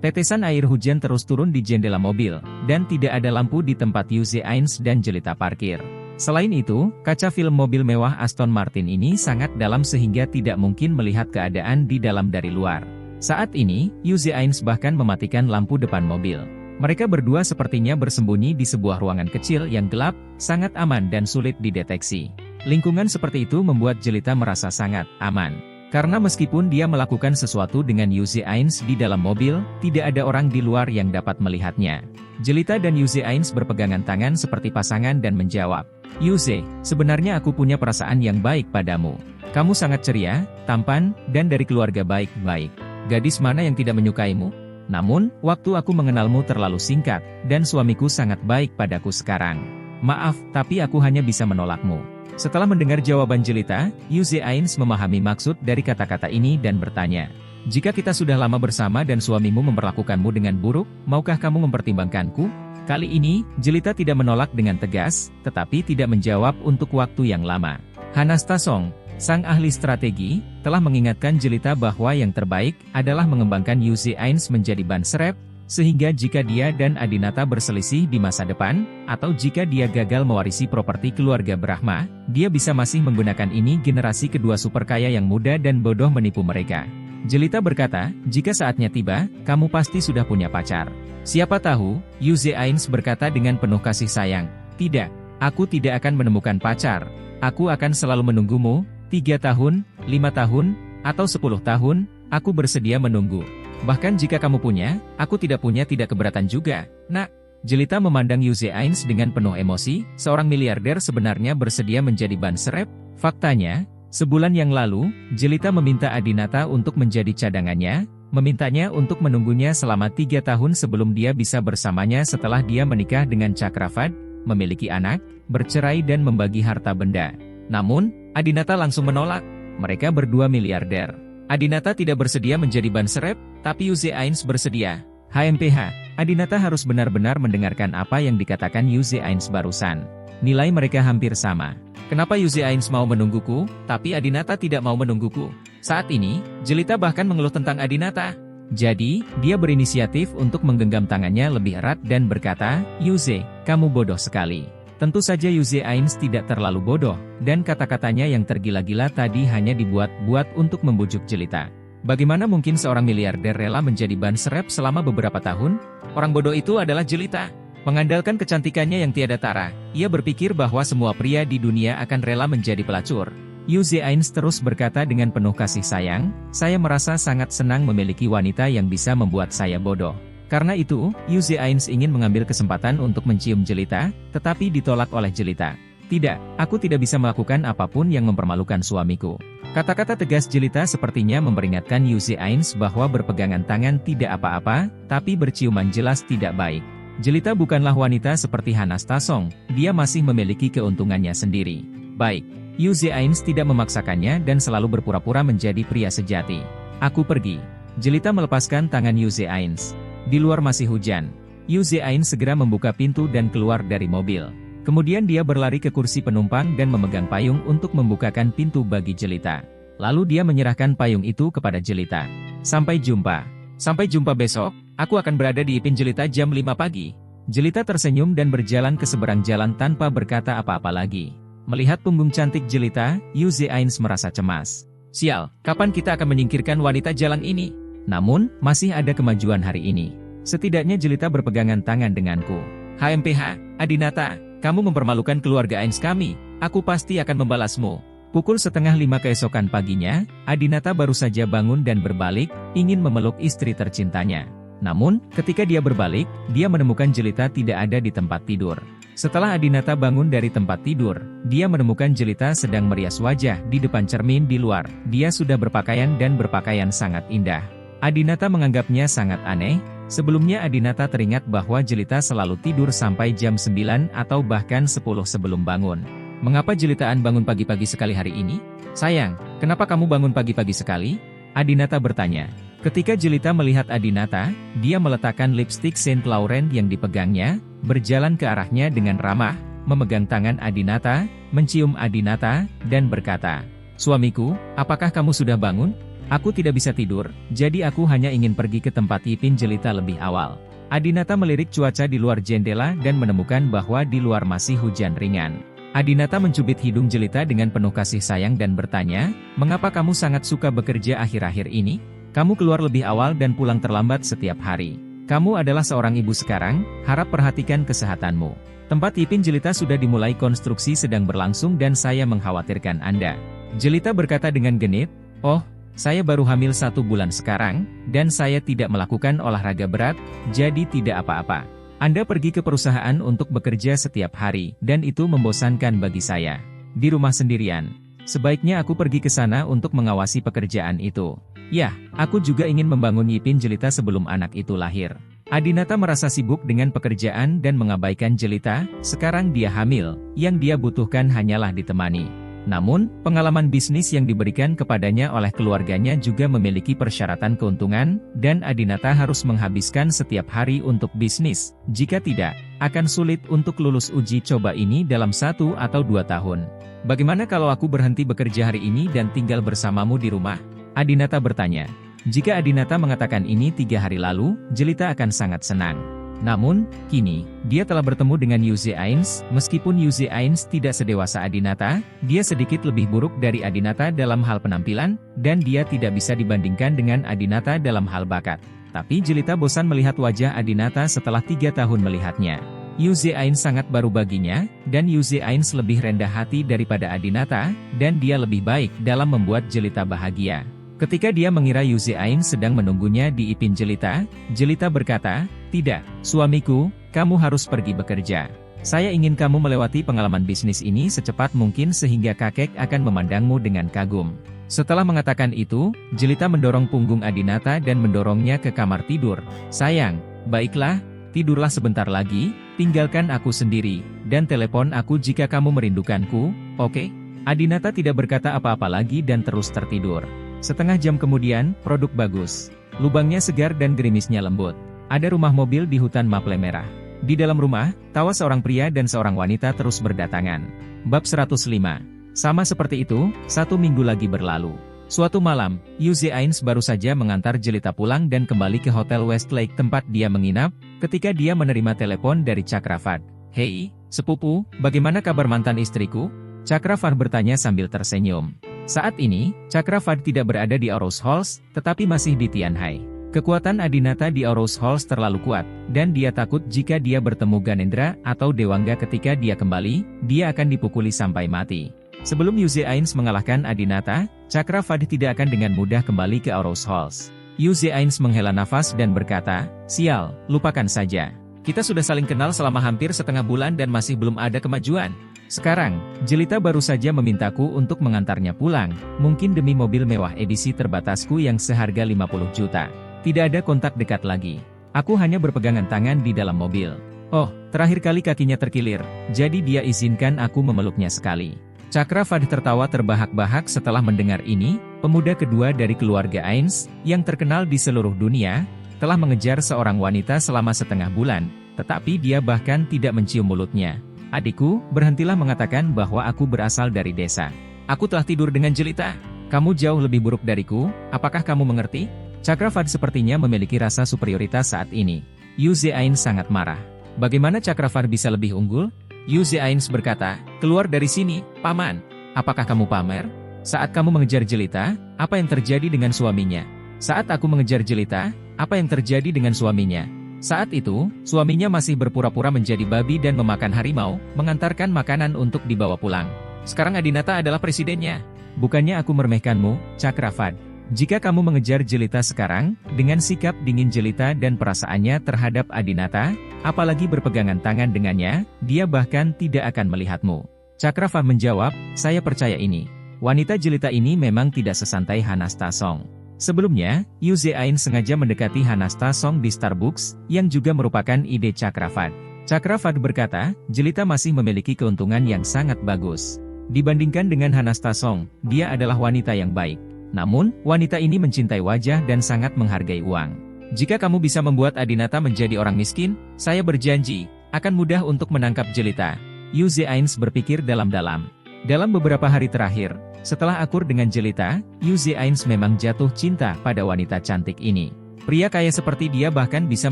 Tetesan air hujan terus turun di jendela mobil, dan tidak ada lampu di tempat Yuze Ains dan Jelita parkir. Selain itu, kaca film mobil mewah Aston Martin ini sangat dalam sehingga tidak mungkin melihat keadaan di dalam dari luar. Saat ini, Yuze Ains bahkan mematikan lampu depan mobil. Mereka berdua sepertinya bersembunyi di sebuah ruangan kecil yang gelap, sangat aman dan sulit dideteksi. Lingkungan seperti itu membuat Jelita merasa sangat aman. Karena meskipun dia melakukan sesuatu dengan Yuze Ains di dalam mobil, tidak ada orang di luar yang dapat melihatnya. Jelita dan Yuze Ains berpegangan tangan seperti pasangan dan menjawab, Yuze, sebenarnya aku punya perasaan yang baik padamu. Kamu sangat ceria, tampan, dan dari keluarga baik-baik. Gadis mana yang tidak menyukaimu? Namun, waktu aku mengenalmu terlalu singkat, dan suamiku sangat baik padaku sekarang. Maaf, tapi aku hanya bisa menolakmu. Setelah mendengar jawaban Jelita, Yuze Ains memahami maksud dari kata-kata ini dan bertanya, jika kita sudah lama bersama dan suamimu memperlakukanmu dengan buruk, maukah kamu mempertimbangkanku? Kali ini, Jelita tidak menolak dengan tegas, tetapi tidak menjawab untuk waktu yang lama. Hanasta Song, sang ahli strategi, telah mengingatkan Jelita bahwa yang terbaik adalah mengembangkan Yuze Ains menjadi ban serep, sehingga jika dia dan Adinata berselisih di masa depan, atau jika dia gagal mewarisi properti keluarga Brahma, dia bisa masih menggunakan ini generasi kedua super kaya yang muda dan bodoh menipu mereka. Jelita berkata, jika saatnya tiba, kamu pasti sudah punya pacar. Siapa tahu, Yuze Ains berkata dengan penuh kasih sayang, tidak, aku tidak akan menemukan pacar, aku akan selalu menunggumu, 3 tahun, 5 tahun, atau 10 tahun, aku bersedia menunggu. Bahkan jika kamu punya, aku tidak punya tidak keberatan juga, nak. Jelita memandang Yuze Ains dengan penuh emosi, seorang miliarder sebenarnya bersedia menjadi ban serep. Faktanya, sebulan yang lalu, Jelita meminta Adinata untuk menjadi cadangannya, memintanya untuk menunggunya selama 3 tahun sebelum dia bisa bersamanya setelah dia menikah dengan Cakravad. memiliki anak, bercerai dan membagi harta benda. Namun, Adinata langsung menolak. Mereka berdua miliarder. Adinata tidak bersedia menjadi ban serep, tapi Yuze Ains bersedia. HMPH, Adinata harus benar-benar mendengarkan apa yang dikatakan Yuze Ains barusan. Nilai mereka hampir sama. Kenapa Yuze Ains mau menungguku, tapi Adinata tidak mau menungguku? Saat ini, Jelita bahkan mengeluh tentang Adinata. Jadi, dia berinisiatif untuk menggenggam tangannya lebih erat dan berkata, "Yuze, kamu bodoh sekali." Tentu saja Yuze Ains tidak terlalu bodoh, dan kata-katanya yang tergila-gila tadi hanya dibuat-buat untuk membujuk Jelita. Bagaimana mungkin seorang miliarder rela menjadi ban serep selama beberapa tahun? Orang bodoh itu adalah Jelita. Mengandalkan kecantikannya yang tiada tara, ia berpikir bahwa semua pria di dunia akan rela menjadi pelacur. Yuze Ains terus berkata dengan penuh kasih sayang, "Saya merasa sangat senang memiliki wanita yang bisa membuat saya bodoh." Karena itu, Yuze Ains ingin mengambil kesempatan untuk mencium Jelita, tetapi ditolak oleh Jelita. "Tidak, aku tidak bisa melakukan apapun yang mempermalukan suamiku." Kata-kata tegas Jelita sepertinya memperingatkan Yuze Ains bahwa berpegangan tangan tidak apa-apa, tapi berciuman jelas tidak baik. Jelita bukanlah wanita seperti Hanas Tasong, dia masih memiliki keuntungannya sendiri. Baik. Yuze Ains tidak memaksakannya dan selalu berpura-pura menjadi pria sejati. "Aku pergi." Jelita melepaskan tangan Yuze Ains. Di luar masih hujan. Yuze Ains segera membuka pintu dan keluar dari mobil. Kemudian dia berlari ke kursi penumpang dan memegang payung untuk membukakan pintu bagi Jelita. Lalu dia menyerahkan payung itu kepada Jelita. "Sampai jumpa. Sampai jumpa besok, aku akan berada di Ipin Jelita jam 5 pagi. Jelita tersenyum dan berjalan ke seberang jalan tanpa berkata apa-apa lagi. Melihat punggung cantik Jelita, Yuze Ains merasa cemas. "Sial, kapan kita akan menyingkirkan wanita jalang ini?" Namun, masih ada kemajuan hari ini. Setidaknya Jelita berpegangan tangan denganku. "HMPH, Adinata, kamu mempermalukan keluarga Ains kami. Aku pasti akan membalasmu." Pukul 4:30 keesokan paginya, Adinata baru saja bangun dan berbalik, ingin memeluk istri tercintanya. Namun, ketika dia berbalik, dia menemukan Jelita tidak ada di tempat tidur. Setelah Adinata bangun dari tempat tidur, dia menemukan Jelita sedang merias wajah di depan cermin di luar. Dia sudah berpakaian dan berpakaian sangat indah. Adinata menganggapnya sangat aneh. Sebelumnya Adinata teringat bahwa Jelita selalu tidur sampai jam 9 atau bahkan 10 sebelum bangun. "Mengapa Jelitaan bangun pagi-pagi sekali hari ini?" "Sayang, kenapa kamu bangun pagi-pagi sekali?" Adinata bertanya. Ketika Jelita melihat Adinata, dia meletakkan lipstik Saint Laurent yang dipegangnya, berjalan ke arahnya dengan ramah, memegang tangan Adinata, mencium Adinata, dan berkata, "Suamiku, apakah kamu sudah bangun? Aku tidak bisa tidur, jadi aku hanya ingin pergi ke tempat Ipin Jelita lebih awal." Adinata melirik cuaca di luar jendela dan menemukan bahwa di luar masih hujan ringan. Adinata mencubit hidung Jelita dengan penuh kasih sayang dan bertanya, "Mengapa kamu sangat suka bekerja akhir-akhir ini? Kamu keluar lebih awal dan pulang terlambat setiap hari. Kamu adalah seorang ibu sekarang, harap perhatikan kesehatanmu. Tempat Ipin Jelita sudah dimulai konstruksi sedang berlangsung dan saya mengkhawatirkan Anda." Jelita berkata dengan genit, "Oh, saya baru hamil 1 bulan sekarang, dan saya tidak melakukan olahraga berat, jadi tidak apa-apa. Anda pergi ke perusahaan untuk bekerja setiap hari, dan itu membosankan bagi saya. Di rumah sendirian. Sebaiknya aku pergi ke sana untuk mengawasi pekerjaan itu. Ya, aku juga ingin membangun Ipin Jelita sebelum anak itu lahir." Adinata merasa sibuk dengan pekerjaan dan mengabaikan Jelita. Sekarang dia hamil, yang dia butuhkan hanyalah ditemani. Namun, pengalaman bisnis yang diberikan kepadanya oleh keluarganya juga memiliki persyaratan keuntungan, dan Adinata harus menghabiskan setiap hari untuk bisnis. Jika tidak, akan sulit untuk lulus uji coba ini dalam 1 atau 2 tahun. "Bagaimana kalau aku berhenti bekerja hari ini dan tinggal bersamamu di rumah?" Adinata bertanya. Jika Adinata mengatakan ini 3 hari lalu, Jelita akan sangat senang. Namun, kini, dia telah bertemu dengan Yuze Ains. Meskipun Yuze Ains tidak sedewasa Adinata, dia sedikit lebih buruk dari Adinata dalam hal penampilan, dan dia tidak bisa dibandingkan dengan Adinata dalam hal bakat. Tapi Jelita bosan melihat wajah Adinata setelah 3 tahun melihatnya. Yuze Ains sangat baru baginya, dan Yuze Ains lebih rendah hati daripada Adinata, dan dia lebih baik dalam membuat Jelita bahagia. Ketika dia mengira Yuze Ains sedang menunggunya di Ipin Jelita, Jelita berkata, "Tidak, suamiku, kamu harus pergi bekerja. Saya ingin kamu melewati pengalaman bisnis ini secepat mungkin sehingga kakek akan memandangmu dengan kagum." Setelah mengatakan itu, Jelita mendorong punggung Adinata dan mendorongnya ke kamar tidur. "Sayang, baiklah, tidurlah sebentar lagi, tinggalkan aku sendiri, dan telepon aku jika kamu merindukanku, oke? Adinata tidak berkata apa-apa lagi dan terus tertidur. Setengah jam kemudian, produk bagus. Lubangnya segar dan gerimisnya lembut. Ada rumah mobil di hutan maple merah. Di dalam rumah, tawa seorang pria dan seorang wanita terus berdatangan. Bab 105. Sama seperti itu, 1 minggu lagi berlalu. Suatu malam, Yu Zeains baru saja mengantar Jelita pulang dan kembali ke Hotel Westlake tempat dia menginap, ketika dia menerima telepon dari Chakravarti. "Hei, sepupu, bagaimana kabar mantan istriku?" Chakravarti bertanya sambil tersenyum. Saat ini, Chakravarti tidak berada di Aarhus Halls, tetapi masih di Tianhai. Kekuatan Adinata di Aarhus Halls terlalu kuat, dan dia takut jika dia bertemu Ganendra atau Dewangga ketika dia kembali, dia akan dipukuli sampai mati. Sebelum Yu Zeains mengalahkan Adinata, Chakravarti tidak akan dengan mudah kembali ke Aarhus Halls. Yu Zeains menghela nafas dan berkata, "Sial, lupakan saja. Kita sudah saling kenal selama hampir setengah bulan dan masih belum ada kemajuan. Sekarang, Jelita baru saja memintaku untuk mengantarnya pulang, mungkin demi mobil mewah edisi terbatasku yang seharga 50 juta. Tidak ada kontak dekat lagi. Aku hanya berpegangan tangan di dalam mobil. Oh, terakhir kali kakinya terkilir, jadi dia izinkan aku memeluknya sekali." Chakravarti tertawa terbahak-bahak setelah mendengar ini. Pemuda kedua dari keluarga Ains, yang terkenal di seluruh dunia, telah mengejar seorang wanita selama setengah bulan, tetapi dia bahkan tidak mencium mulutnya. "Adikku, berhentilah mengatakan bahwa aku berasal dari desa. Aku telah tidur dengan Jelita. Kamu jauh lebih buruk dariku, apakah kamu mengerti?" Chakravarti sepertinya memiliki rasa superioritas saat ini. Yu Zeains sangat marah. Bagaimana Chakravarti bisa lebih unggul? Yu Zeains berkata, "Keluar dari sini, paman. Apakah kamu pamer? Saat kamu mengejar Jelita, apa yang terjadi dengan suaminya? Saat aku mengejar Jelita, apa yang terjadi dengan suaminya? Saat itu, suaminya masih berpura-pura menjadi babi dan memakan harimau, mengantarkan makanan untuk dibawa pulang. Sekarang Adinata adalah presidennya. Bukannya aku meremehkanmu, Chakravarti. Jika kamu mengejar Jelita sekarang, dengan sikap dingin Jelita dan perasaannya terhadap Adinata, apalagi berpegangan tangan dengannya, dia bahkan tidak akan melihatmu." Chakravarti menjawab, "Saya percaya ini. Wanita Jelita ini memang tidak sesantai Hanasta Song." Sebelumnya, Yu Zeains sengaja mendekati Hanasta Song di Starbucks, yang juga merupakan ide Chakravarti. Chakravarti berkata, Jelita masih memiliki keuntungan yang sangat bagus. Dibandingkan dengan Hanasta Song, dia adalah wanita yang baik. Namun, wanita ini mencintai wajah dan sangat menghargai uang. Jika kamu bisa membuat Adinata menjadi orang miskin, saya berjanji, akan mudah untuk menangkap Jelita. Yu Zeains berpikir dalam-dalam. Dalam beberapa hari terakhir, setelah akur dengan Jelita, Yu Zeains memang jatuh cinta pada wanita cantik ini. Pria kaya seperti dia bahkan bisa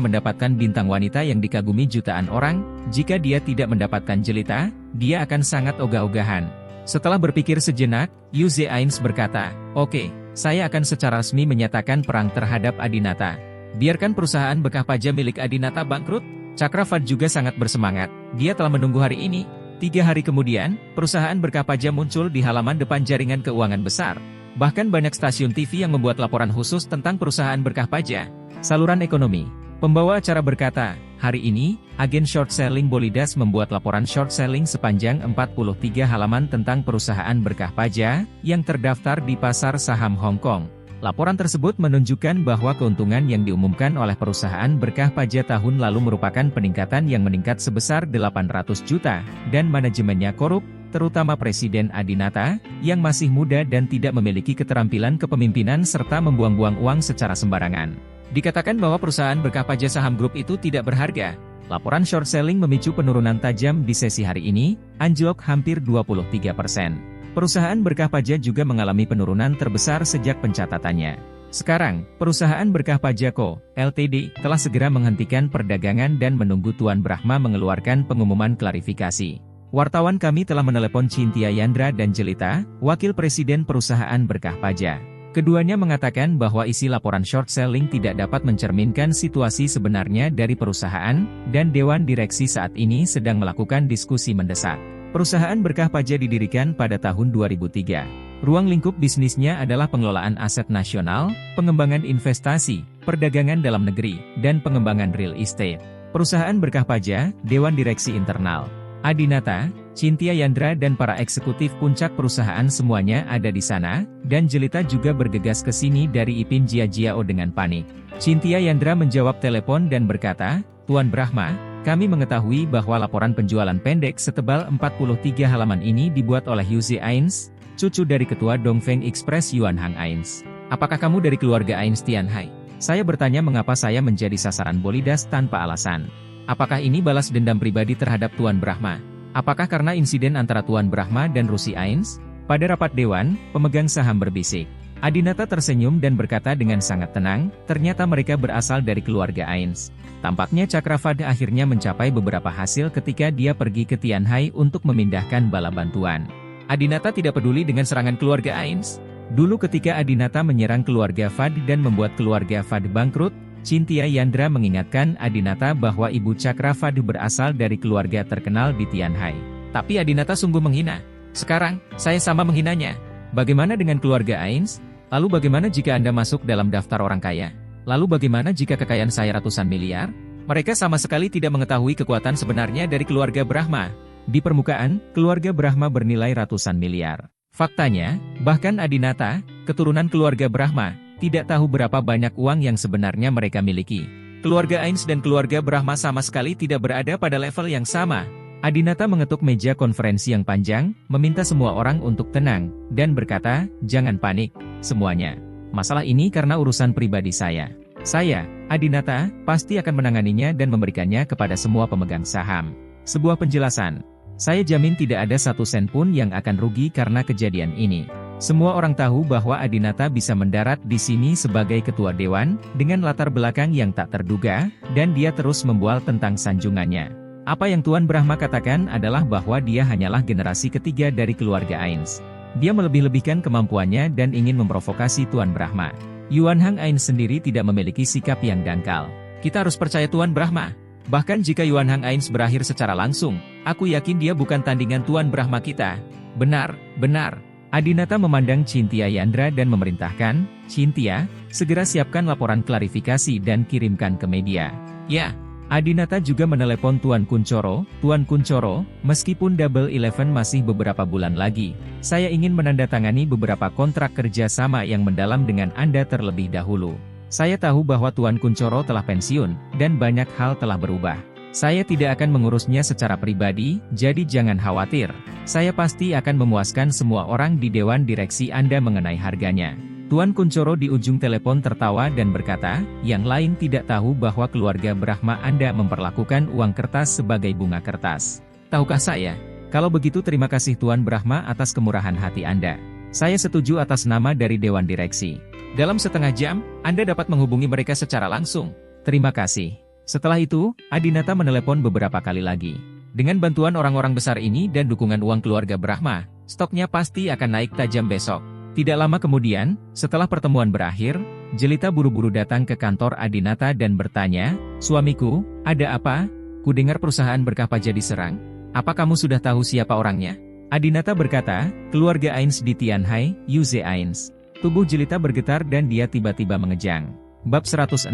mendapatkan bintang wanita yang dikagumi jutaan orang. Jika dia tidak mendapatkan Jelita, dia akan sangat ogah-ogahan. Setelah berpikir sejenak, Yu Zeains berkata, "Oke, saya akan secara resmi menyatakan perang terhadap Adinata. Biarkan perusahaan bekas pajak milik Adinata bangkrut." Chakravarti juga sangat bersemangat. Dia telah menunggu hari ini. 3 hari kemudian, perusahaan berkas pajak muncul di halaman depan jaringan keuangan besar. Bahkan banyak stasiun TV yang membuat laporan khusus tentang perusahaan berkas pajak. Saluran ekonomi. Pembawa acara berkata, "Hari ini, agen short selling Bolidas membuat laporan short selling sepanjang 43 halaman tentang perusahaan berkas pajak yang terdaftar di pasar saham Hong Kong." Laporan tersebut menunjukkan bahwa keuntungan yang diumumkan oleh perusahaan berkas pajak tahun lalu merupakan peningkatan yang meningkat sebesar 800 juta, dan manajemennya korup, terutama Presiden Adinata, yang masih muda dan tidak memiliki keterampilan kepemimpinan serta membuang-buang uang secara sembarangan. Dikatakan bahwa perusahaan berkas pajak saham grup itu tidak berharga. Laporan short selling memicu penurunan tajam di sesi hari ini, anjlok hampir 23%. Perusahaan berkas pajak juga mengalami penurunan terbesar sejak pencatatannya. Sekarang, perusahaan berkas pajak Co. Ltd. telah segera menghentikan perdagangan dan menunggu Tuan Brahma mengeluarkan pengumuman klarifikasi. Wartawan kami telah menelepon Cynthia Yandra dan Jelita, wakil presiden perusahaan berkas pajak. Keduanya mengatakan bahwa isi laporan short selling tidak dapat mencerminkan situasi sebenarnya dari perusahaan, dan Dewan Direksi saat ini sedang melakukan diskusi mendesak. Perusahaan berkas pajak didirikan pada tahun 2003. Ruang lingkup bisnisnya adalah pengelolaan aset nasional, pengembangan investasi, perdagangan dalam negeri, dan pengembangan real estate. Perusahaan berkas pajak, Dewan Direksi Internal, Adinata, Cynthia Yandra dan para eksekutif puncak perusahaan semuanya ada di sana, dan Jelita juga bergegas ke sini dari Ipin Jia Jiao dengan panik. Cynthia Yandra menjawab telepon dan berkata, "Tuan Brahma, Kami mengetahui bahwa laporan penjualan pendek setebal 43 halaman ini dibuat oleh Yuze Ains, cucu dari ketua Dongfeng Express Yuan Hang Ains. Apakah kamu dari keluarga Ains Tianhai? Saya bertanya mengapa saya menjadi sasaran bolidas tanpa alasan. Apakah ini balas dendam pribadi terhadap Tuan Brahma? Apakah karena insiden antara Tuan Brahma dan Rusi Ains? Pada rapat dewan, pemegang saham berbisik. Adinata tersenyum dan berkata dengan sangat tenang, ternyata mereka berasal dari keluarga Ains. Tampaknya Cakravad akhirnya mencapai beberapa hasil ketika dia pergi ke Tianhai untuk memindahkan bala bantuan. Adinata tidak peduli dengan serangan keluarga Ains. Dulu ketika Adinata menyerang keluarga Fad dan membuat keluarga Fad bangkrut, Cynthia Yandra mengingatkan Adinata bahwa ibu Cakravad berasal dari keluarga terkenal di Tianhai. Tapi Adinata sungguh menghina. Sekarang, saya sama menghinanya. Bagaimana dengan keluarga Ains? Lalu bagaimana jika Anda masuk dalam daftar orang kaya? Lalu bagaimana jika kekayaan saya ratusan miliar? Mereka sama sekali tidak mengetahui kekuatan sebenarnya dari keluarga Brahma. Di permukaan, keluarga Brahma bernilai ratusan miliar. Faktanya, bahkan Adinata, keturunan keluarga Brahma, tidak tahu berapa banyak uang yang sebenarnya mereka miliki. Keluarga Ains dan keluarga Brahma sama sekali tidak berada pada level yang sama. Adinata mengetuk meja konferensi yang panjang, meminta semua orang untuk tenang, dan berkata, jangan panik, semuanya. Masalah ini karena urusan pribadi saya. Saya, Adinata, pasti akan menanganinya dan memberikannya kepada semua pemegang saham. Sebuah penjelasan. Saya jamin tidak ada satu sen pun yang akan rugi karena kejadian ini. Semua orang tahu bahwa Adinata bisa mendarat di sini sebagai ketua dewan, dengan latar belakang yang tak terduga, dan dia terus membual tentang sanjungannya. Apa yang Tuan Brahma katakan adalah bahwa dia hanyalah generasi ketiga dari keluarga Ains. Dia melebih-lebihkan kemampuannya dan ingin memprovokasi Tuan Brahma. Yuan Hang Ains sendiri tidak memiliki sikap yang dangkal. Kita harus percaya Tuan Brahma. Bahkan jika Yuan Hang Ains berakhir secara langsung, aku yakin dia bukan tandingan Tuan Brahma kita. Benar, benar. Adinata memandang Cynthia Yandra dan memerintahkan, Cynthia, segera siapkan laporan klarifikasi dan kirimkan ke media. Ya. Adinata juga menelepon Tuan Kuncoro, meskipun Double 11 masih beberapa bulan lagi, saya ingin menandatangani beberapa kontrak kerja sama yang mendalam dengan Anda terlebih dahulu. Saya tahu bahwa Tuan Kuncoro telah pensiun, dan banyak hal telah berubah. Saya tidak akan mengurusnya secara pribadi, jadi jangan khawatir. Saya pasti akan memuaskan semua orang di Dewan Direksi Anda mengenai harganya. Tuan Kuncoro di ujung telepon tertawa dan berkata, yang lain tidak tahu bahwa keluarga Brahma Anda memperlakukan uang kertas sebagai bunga kertas. Tahukah saya? Kalau begitu terima kasih Tuan Brahma atas kemurahan hati Anda. Saya setuju atas nama dari Dewan Direksi. Dalam setengah jam, Anda dapat menghubungi mereka secara langsung. Terima kasih. Setelah itu, Adinata menelepon beberapa kali lagi. Dengan bantuan orang-orang besar ini dan dukungan uang keluarga Brahma, stoknya pasti akan naik tajam besok. Tidak lama kemudian, setelah pertemuan berakhir, Jelita buru-buru datang ke kantor Adinata dan bertanya, suamiku, ada apa? Kudengar perusahaan berkah pajak diserang. Apa kamu sudah tahu siapa orangnya? Adinata berkata, keluarga Ains di Tianhai, Yuze Ains. Tubuh Jelita bergetar dan dia tiba-tiba mengejang. Bab 106.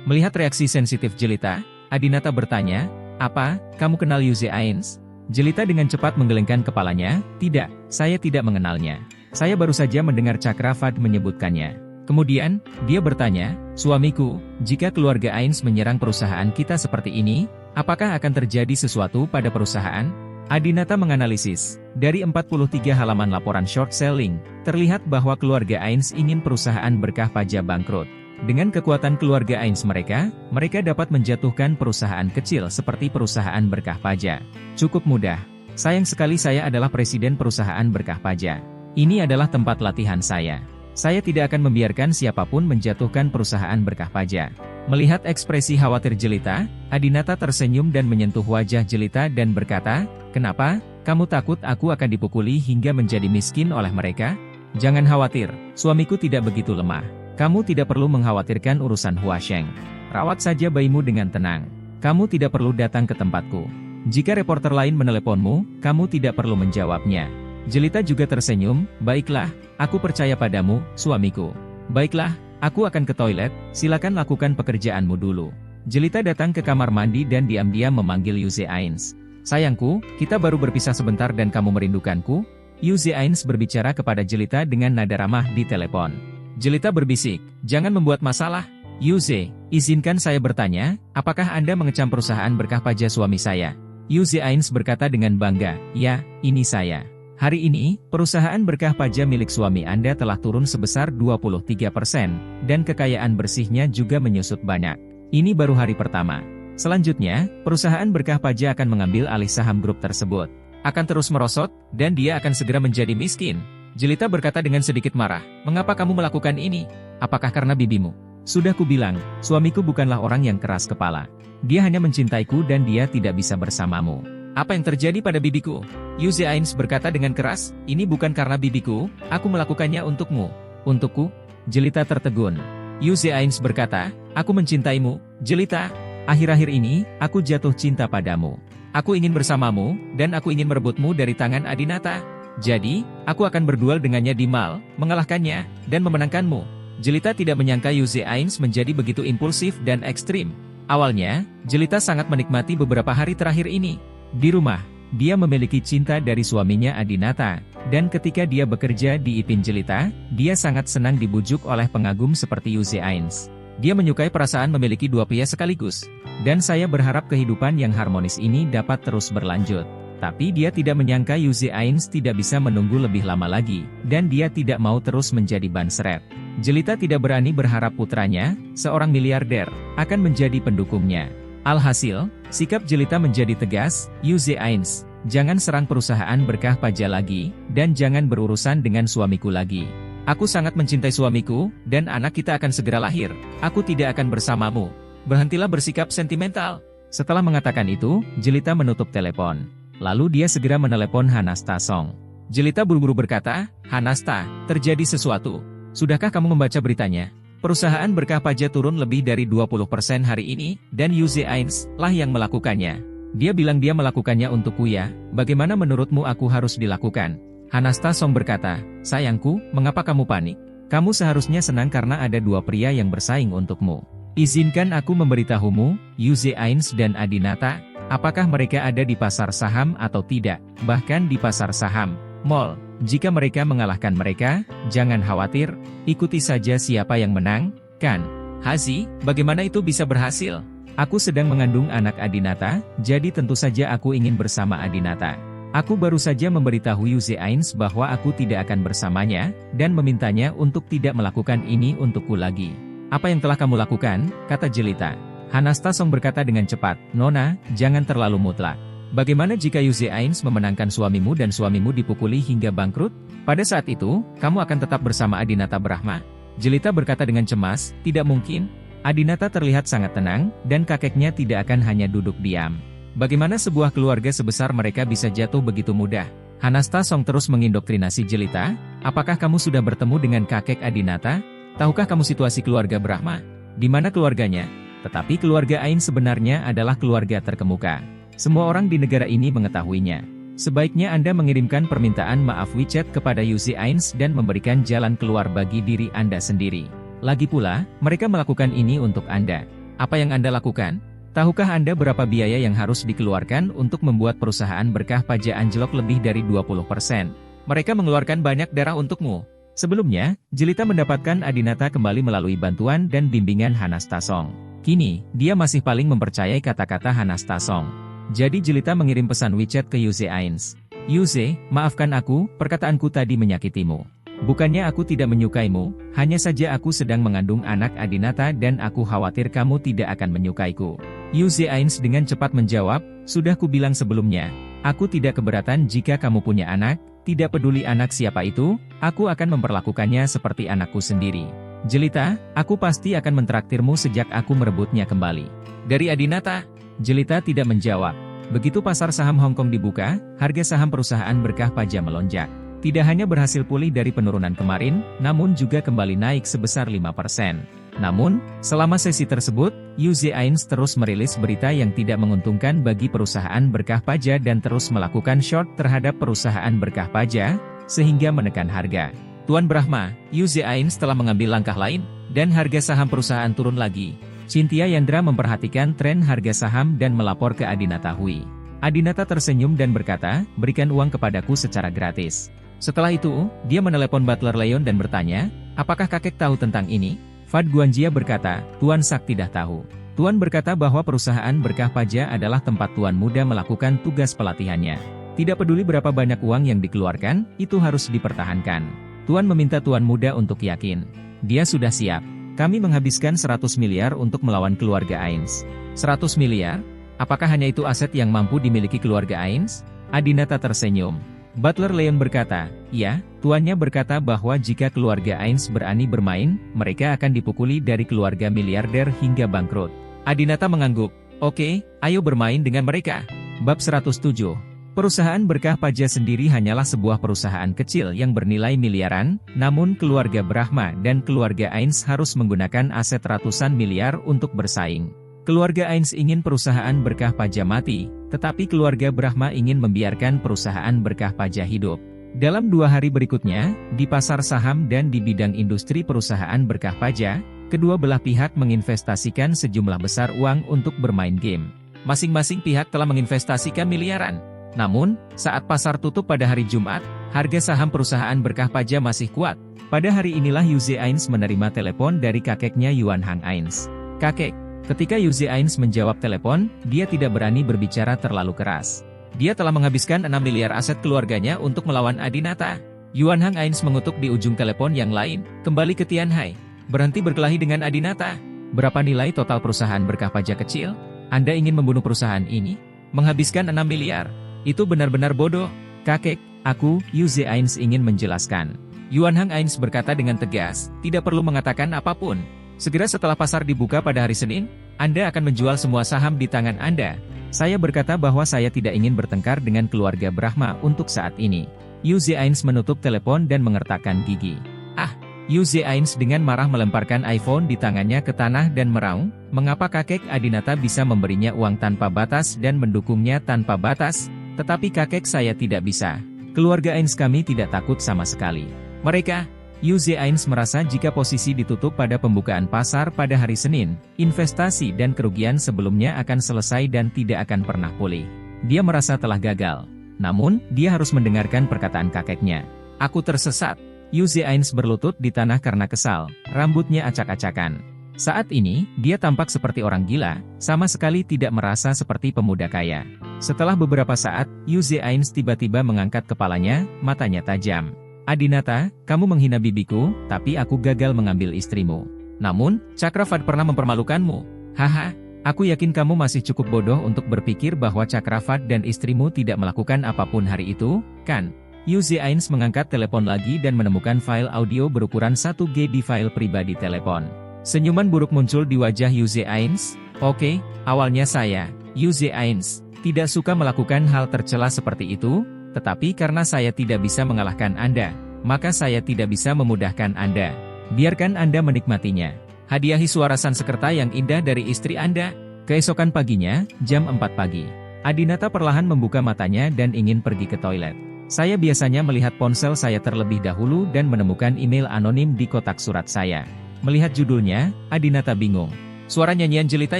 Melihat reaksi sensitif Jelita, Adinata bertanya, apa, kamu kenal Yuze Ains? Jelita dengan cepat menggelengkan kepalanya, tidak, saya tidak mengenalnya. Saya baru saja mendengar Cakravad menyebutkannya. Kemudian, dia bertanya, suamiku, jika keluarga Ains menyerang perusahaan kita seperti ini, apakah akan terjadi sesuatu pada perusahaan? Adinata menganalisis. Dari 43 halaman laporan short selling, terlihat bahwa keluarga Ains ingin perusahaan berkah pajak bangkrut. Dengan kekuatan keluarga Ains mereka dapat menjatuhkan perusahaan kecil seperti perusahaan berkah pajak. Cukup mudah. Sayang sekali saya adalah presiden perusahaan berkah pajak. Ini adalah tempat latihan saya. Saya tidak akan membiarkan siapapun menjatuhkan perusahaan berkah pajak. Melihat ekspresi khawatir Jelita, Adinata tersenyum dan menyentuh wajah Jelita dan berkata, kenapa, kamu takut aku akan dipukuli hingga menjadi miskin oleh mereka? Jangan khawatir, suamiku tidak begitu lemah. Kamu tidak perlu mengkhawatirkan urusan Huasheng. Rawat saja bayimu dengan tenang. Kamu tidak perlu datang ke tempatku. Jika reporter lain meneleponmu, kamu tidak perlu menjawabnya. Jelita juga tersenyum, baiklah, aku percaya padamu, suamiku. Baiklah, aku akan ke toilet, silakan lakukan pekerjaanmu dulu. Jelita datang ke kamar mandi dan diam-diam memanggil Yuze Ains. Sayangku, kita baru berpisah sebentar dan kamu merindukanku? Yuze Ains berbicara kepada Jelita dengan nada ramah di telepon. Jelita berbisik, jangan membuat masalah. Yuze, izinkan saya bertanya, apakah Anda mengecam perusahaan berkah pajak suami saya? Yuze Ains berkata dengan bangga, ya, ini saya. Hari ini, perusahaan berkah pajak milik suami Anda telah turun sebesar 23%, dan kekayaan bersihnya juga menyusut banyak. Ini baru hari pertama. Selanjutnya, perusahaan berkah pajak akan mengambil alih saham grup tersebut. Akan terus merosot, dan dia akan segera menjadi miskin. Jelita berkata dengan sedikit marah, mengapa kamu melakukan ini? Apakah karena bibimu? Sudah kubilang, suamiku bukanlah orang yang keras kepala. Dia hanya mencintaiku dan dia tidak bisa bersamamu. Apa yang terjadi pada bibiku? Yuze Ains berkata dengan keras, ini bukan karena bibiku, aku melakukannya untukmu. Untukku? Jelita tertegun. Yuze Ains berkata, aku mencintaimu, Jelita. Akhir-akhir ini, aku jatuh cinta padamu. Aku ingin bersamamu, dan aku ingin merebutmu dari tangan Adinata. Jadi, aku akan berduel dengannya di mal, mengalahkannya, dan memenangkanmu. Jelita tidak menyangka Yuze Ains menjadi begitu impulsif dan ekstrim. Awalnya, Jelita sangat menikmati beberapa hari terakhir ini. Di rumah, dia memiliki cinta dari suaminya Adinata, dan ketika dia bekerja di Ipin Jelita, dia sangat senang dibujuk oleh pengagum seperti Yuze Ains. Dia menyukai perasaan memiliki dua pria sekaligus, dan saya berharap kehidupan yang harmonis ini dapat terus berlanjut. Tapi dia tidak menyangka Yuze Ains tidak bisa menunggu lebih lama lagi, dan dia tidak mau terus menjadi ban seret. Jelita tidak berani berharap putranya, seorang miliarder, akan menjadi pendukungnya. Alhasil, sikap Jelita menjadi tegas, Yuze Ains, jangan serang perusahaan berkah pajak lagi, dan jangan berurusan dengan suamiku lagi. Aku sangat mencintai suamiku, dan anak kita akan segera lahir. Aku tidak akan bersamamu. Berhentilah bersikap sentimental. Setelah mengatakan itu, Jelita menutup telepon. Lalu dia segera menelepon Hanasta Song. Jelita buru-buru berkata, Hanasta, terjadi sesuatu. Sudahkah kamu membaca beritanya? Perusahaan berkah pajak turun lebih dari 20% hari ini, dan Yuze Ains lah yang melakukannya. Dia bilang dia melakukannya untukku ya, bagaimana menurutmu aku harus dilakukan? Hanasta Song berkata, sayangku, mengapa kamu panik? Kamu seharusnya senang karena ada dua pria yang bersaing untukmu. Izinkan aku memberitahumu, Yuze Ains dan Adinata, apakah mereka ada di pasar saham atau tidak, bahkan di pasar saham, mall. Jika mereka mengalahkan mereka, jangan khawatir, ikuti saja siapa yang menang, kan? Hazi, bagaimana itu bisa berhasil? Aku sedang mengandung anak Adinata, jadi tentu saja aku ingin bersama Adinata. Aku baru saja memberitahu Yuze Ains bahwa aku tidak akan bersamanya, dan memintanya untuk tidak melakukan ini untukku lagi. Apa yang telah kamu lakukan? Kata Jelita. Hanasta Song berkata dengan cepat, Nona, jangan terlalu mutlak. Bagaimana jika Yuze Ains memenangkan suamimu dan suamimu dipukuli hingga bangkrut? Pada saat itu, kamu akan tetap bersama Adinata Brahma. Jelita berkata dengan cemas, tidak mungkin. Adinata terlihat sangat tenang, dan kakeknya tidak akan hanya duduk diam. Bagaimana sebuah keluarga sebesar mereka bisa jatuh begitu mudah? Hanasta Song terus mengindoktrinasi Jelita, apakah kamu sudah bertemu dengan kakek Adinata? Tahukah kamu situasi keluarga Brahma? Di mana keluarganya? Tetapi keluarga Ains sebenarnya adalah keluarga terkemuka. Semua orang di negara ini mengetahuinya. Sebaiknya Anda mengirimkan permintaan maaf WeChat kepada Yuze Ains dan memberikan jalan keluar bagi diri Anda sendiri. Lagi pula, mereka melakukan ini untuk Anda. Apa yang Anda lakukan? Tahukah Anda berapa biaya yang harus dikeluarkan untuk membuat perusahaan berkah pajak anjlok lebih dari 20%? Mereka mengeluarkan banyak darah untukmu. Sebelumnya, Jelita mendapatkan Adinata kembali melalui bantuan dan bimbingan Hanasta Song. Kini, dia masih paling mempercayai kata-kata Hanasta Song. Jadi Jelita mengirim pesan WeChat ke Yuze Ains. Yuze, maafkan aku, perkataanku tadi menyakitimu. Bukannya aku tidak menyukaimu, hanya saja aku sedang mengandung anak Adinata dan aku khawatir kamu tidak akan menyukaiku. Yuze Ains dengan cepat menjawab, sudah kubilang sebelumnya, aku tidak keberatan jika kamu punya anak, tidak peduli anak siapa itu, aku akan memperlakukannya seperti anakku sendiri. Jelita, aku pasti akan mentraktirmu sejak aku merebutnya kembali. Dari Adinata? Jelita tidak menjawab. Begitu pasar saham Hong Kong dibuka, harga saham perusahaan berkah pajak melonjak. Tidak hanya berhasil pulih dari penurunan kemarin, namun juga kembali naik sebesar 5%. Namun, selama sesi tersebut, Yuze Ains terus merilis berita yang tidak menguntungkan bagi perusahaan berkah pajak dan terus melakukan short terhadap perusahaan berkah pajak, sehingga menekan harga. Tuan Brahma, Yuze Ains telah mengambil langkah lain, dan harga saham perusahaan turun lagi. Cynthia Yandra memperhatikan tren harga saham dan melapor ke Adinata Hui. Adinata tersenyum dan berkata, berikan uang kepadaku secara gratis. Setelah itu, dia menelepon Butler Leon dan bertanya, apakah kakek tahu tentang ini? Fad Guanjia berkata, Tuan Sak tidak tahu. Tuan berkata bahwa perusahaan Berkah Paja adalah tempat Tuan muda melakukan tugas pelatihannya. Tidak peduli berapa banyak uang yang dikeluarkan, itu harus dipertahankan. Tuan meminta Tuan muda untuk yakin. Dia sudah siap. Kami menghabiskan 100 miliar untuk melawan keluarga Ains. 100 miliar? Apakah hanya itu aset yang mampu dimiliki keluarga Ains? Adinata tersenyum. Butler Leon berkata, ya, tuannya berkata bahwa jika keluarga Ains berani bermain, mereka akan dipukuli dari keluarga miliarder hingga bangkrut. Adinata mengangguk. Oke, ayo bermain dengan mereka. Bab 107. Perusahaan Berkah Paja sendiri hanyalah sebuah perusahaan kecil yang bernilai miliaran, namun keluarga Brahma dan keluarga Ains harus menggunakan aset ratusan miliar untuk bersaing. Keluarga Ains ingin perusahaan Berkah Paja mati, tetapi keluarga Brahma ingin membiarkan perusahaan Berkah Paja hidup. Dalam 2 hari berikutnya, di pasar saham dan di bidang industri perusahaan Berkah Paja, kedua belah pihak menginvestasikan sejumlah besar uang untuk bermain game. Masing-masing pihak telah menginvestasikan miliaran. Namun, saat pasar tutup pada hari Jumat, harga saham perusahaan Berkah Paja masih kuat. Pada hari inilah Yuze Ains menerima telepon dari kakeknya Yuan Hang Ains. Kakek. Ketika Yuze Ains menjawab telepon, dia tidak berani berbicara terlalu keras. Dia telah menghabiskan 6 miliar aset keluarganya untuk melawan Adinata. Yuan Hang Ains mengutuk di ujung telepon yang lain. Kembali ke Tianhai. Berhenti berkelahi dengan Adinata. Berapa nilai total perusahaan Berkah Paja kecil? Anda ingin membunuh perusahaan ini? Menghabiskan 6 miliar. Itu benar-benar bodoh. Kakek, aku, Yuze Ains ingin menjelaskan. Yuan Hang Ains berkata dengan tegas, tidak perlu mengatakan apapun. Segera setelah pasar dibuka pada hari Senin, Anda akan menjual semua saham di tangan Anda. Saya berkata bahwa saya tidak ingin bertengkar dengan keluarga Brahma untuk saat ini. Yuze Ains menutup telepon dan mengertakkan gigi. Ah, Yuze Ains dengan marah melemparkan iPhone di tangannya ke tanah dan meraung, mengapa kakek Adinata bisa memberinya uang tanpa batas dan mendukungnya tanpa batas? Tetapi kakek saya tidak bisa. Keluarga Ains kami tidak takut sama sekali. Mereka, Yuze Ains merasa jika posisi ditutup pada pembukaan pasar pada hari Senin, investasi dan kerugian sebelumnya akan selesai dan tidak akan pernah pulih. Dia merasa telah gagal. Namun, dia harus mendengarkan perkataan kakeknya. Aku tersesat. Yuze Ains berlutut di tanah karena kesal, rambutnya acak-acakan. Saat ini, dia tampak seperti orang gila, sama sekali tidak merasa seperti pemuda kaya. Setelah beberapa saat, Yuze Ains tiba-tiba mengangkat kepalanya, matanya tajam. Adinata, kamu menghina bibiku, tapi aku gagal mengambil istrimu. Namun, Cakravad pernah mempermalukanmu. Haha, aku yakin kamu masih cukup bodoh untuk berpikir bahwa Cakravad dan istrimu tidak melakukan apapun hari itu, kan? Yuze Ains mengangkat telepon lagi dan menemukan file audio berukuran 1 GB di file pribadi telepon. Senyuman buruk muncul di wajah Yuze Ains. Oke, awalnya saya, Yuze Ains, tidak suka melakukan hal tercela seperti itu, tetapi karena saya tidak bisa mengalahkan Anda, maka saya tidak bisa memudahkan Anda. Biarkan Anda menikmatinya. Hadiahi suara Sanskerta yang indah dari istri Anda. Keesokan paginya, jam 4 pagi. Adinata perlahan membuka matanya dan ingin pergi ke toilet. Saya biasanya melihat ponsel saya terlebih dahulu dan menemukan email anonim di kotak surat saya. Melihat judulnya, Adinata bingung. Suara nyanyian jelita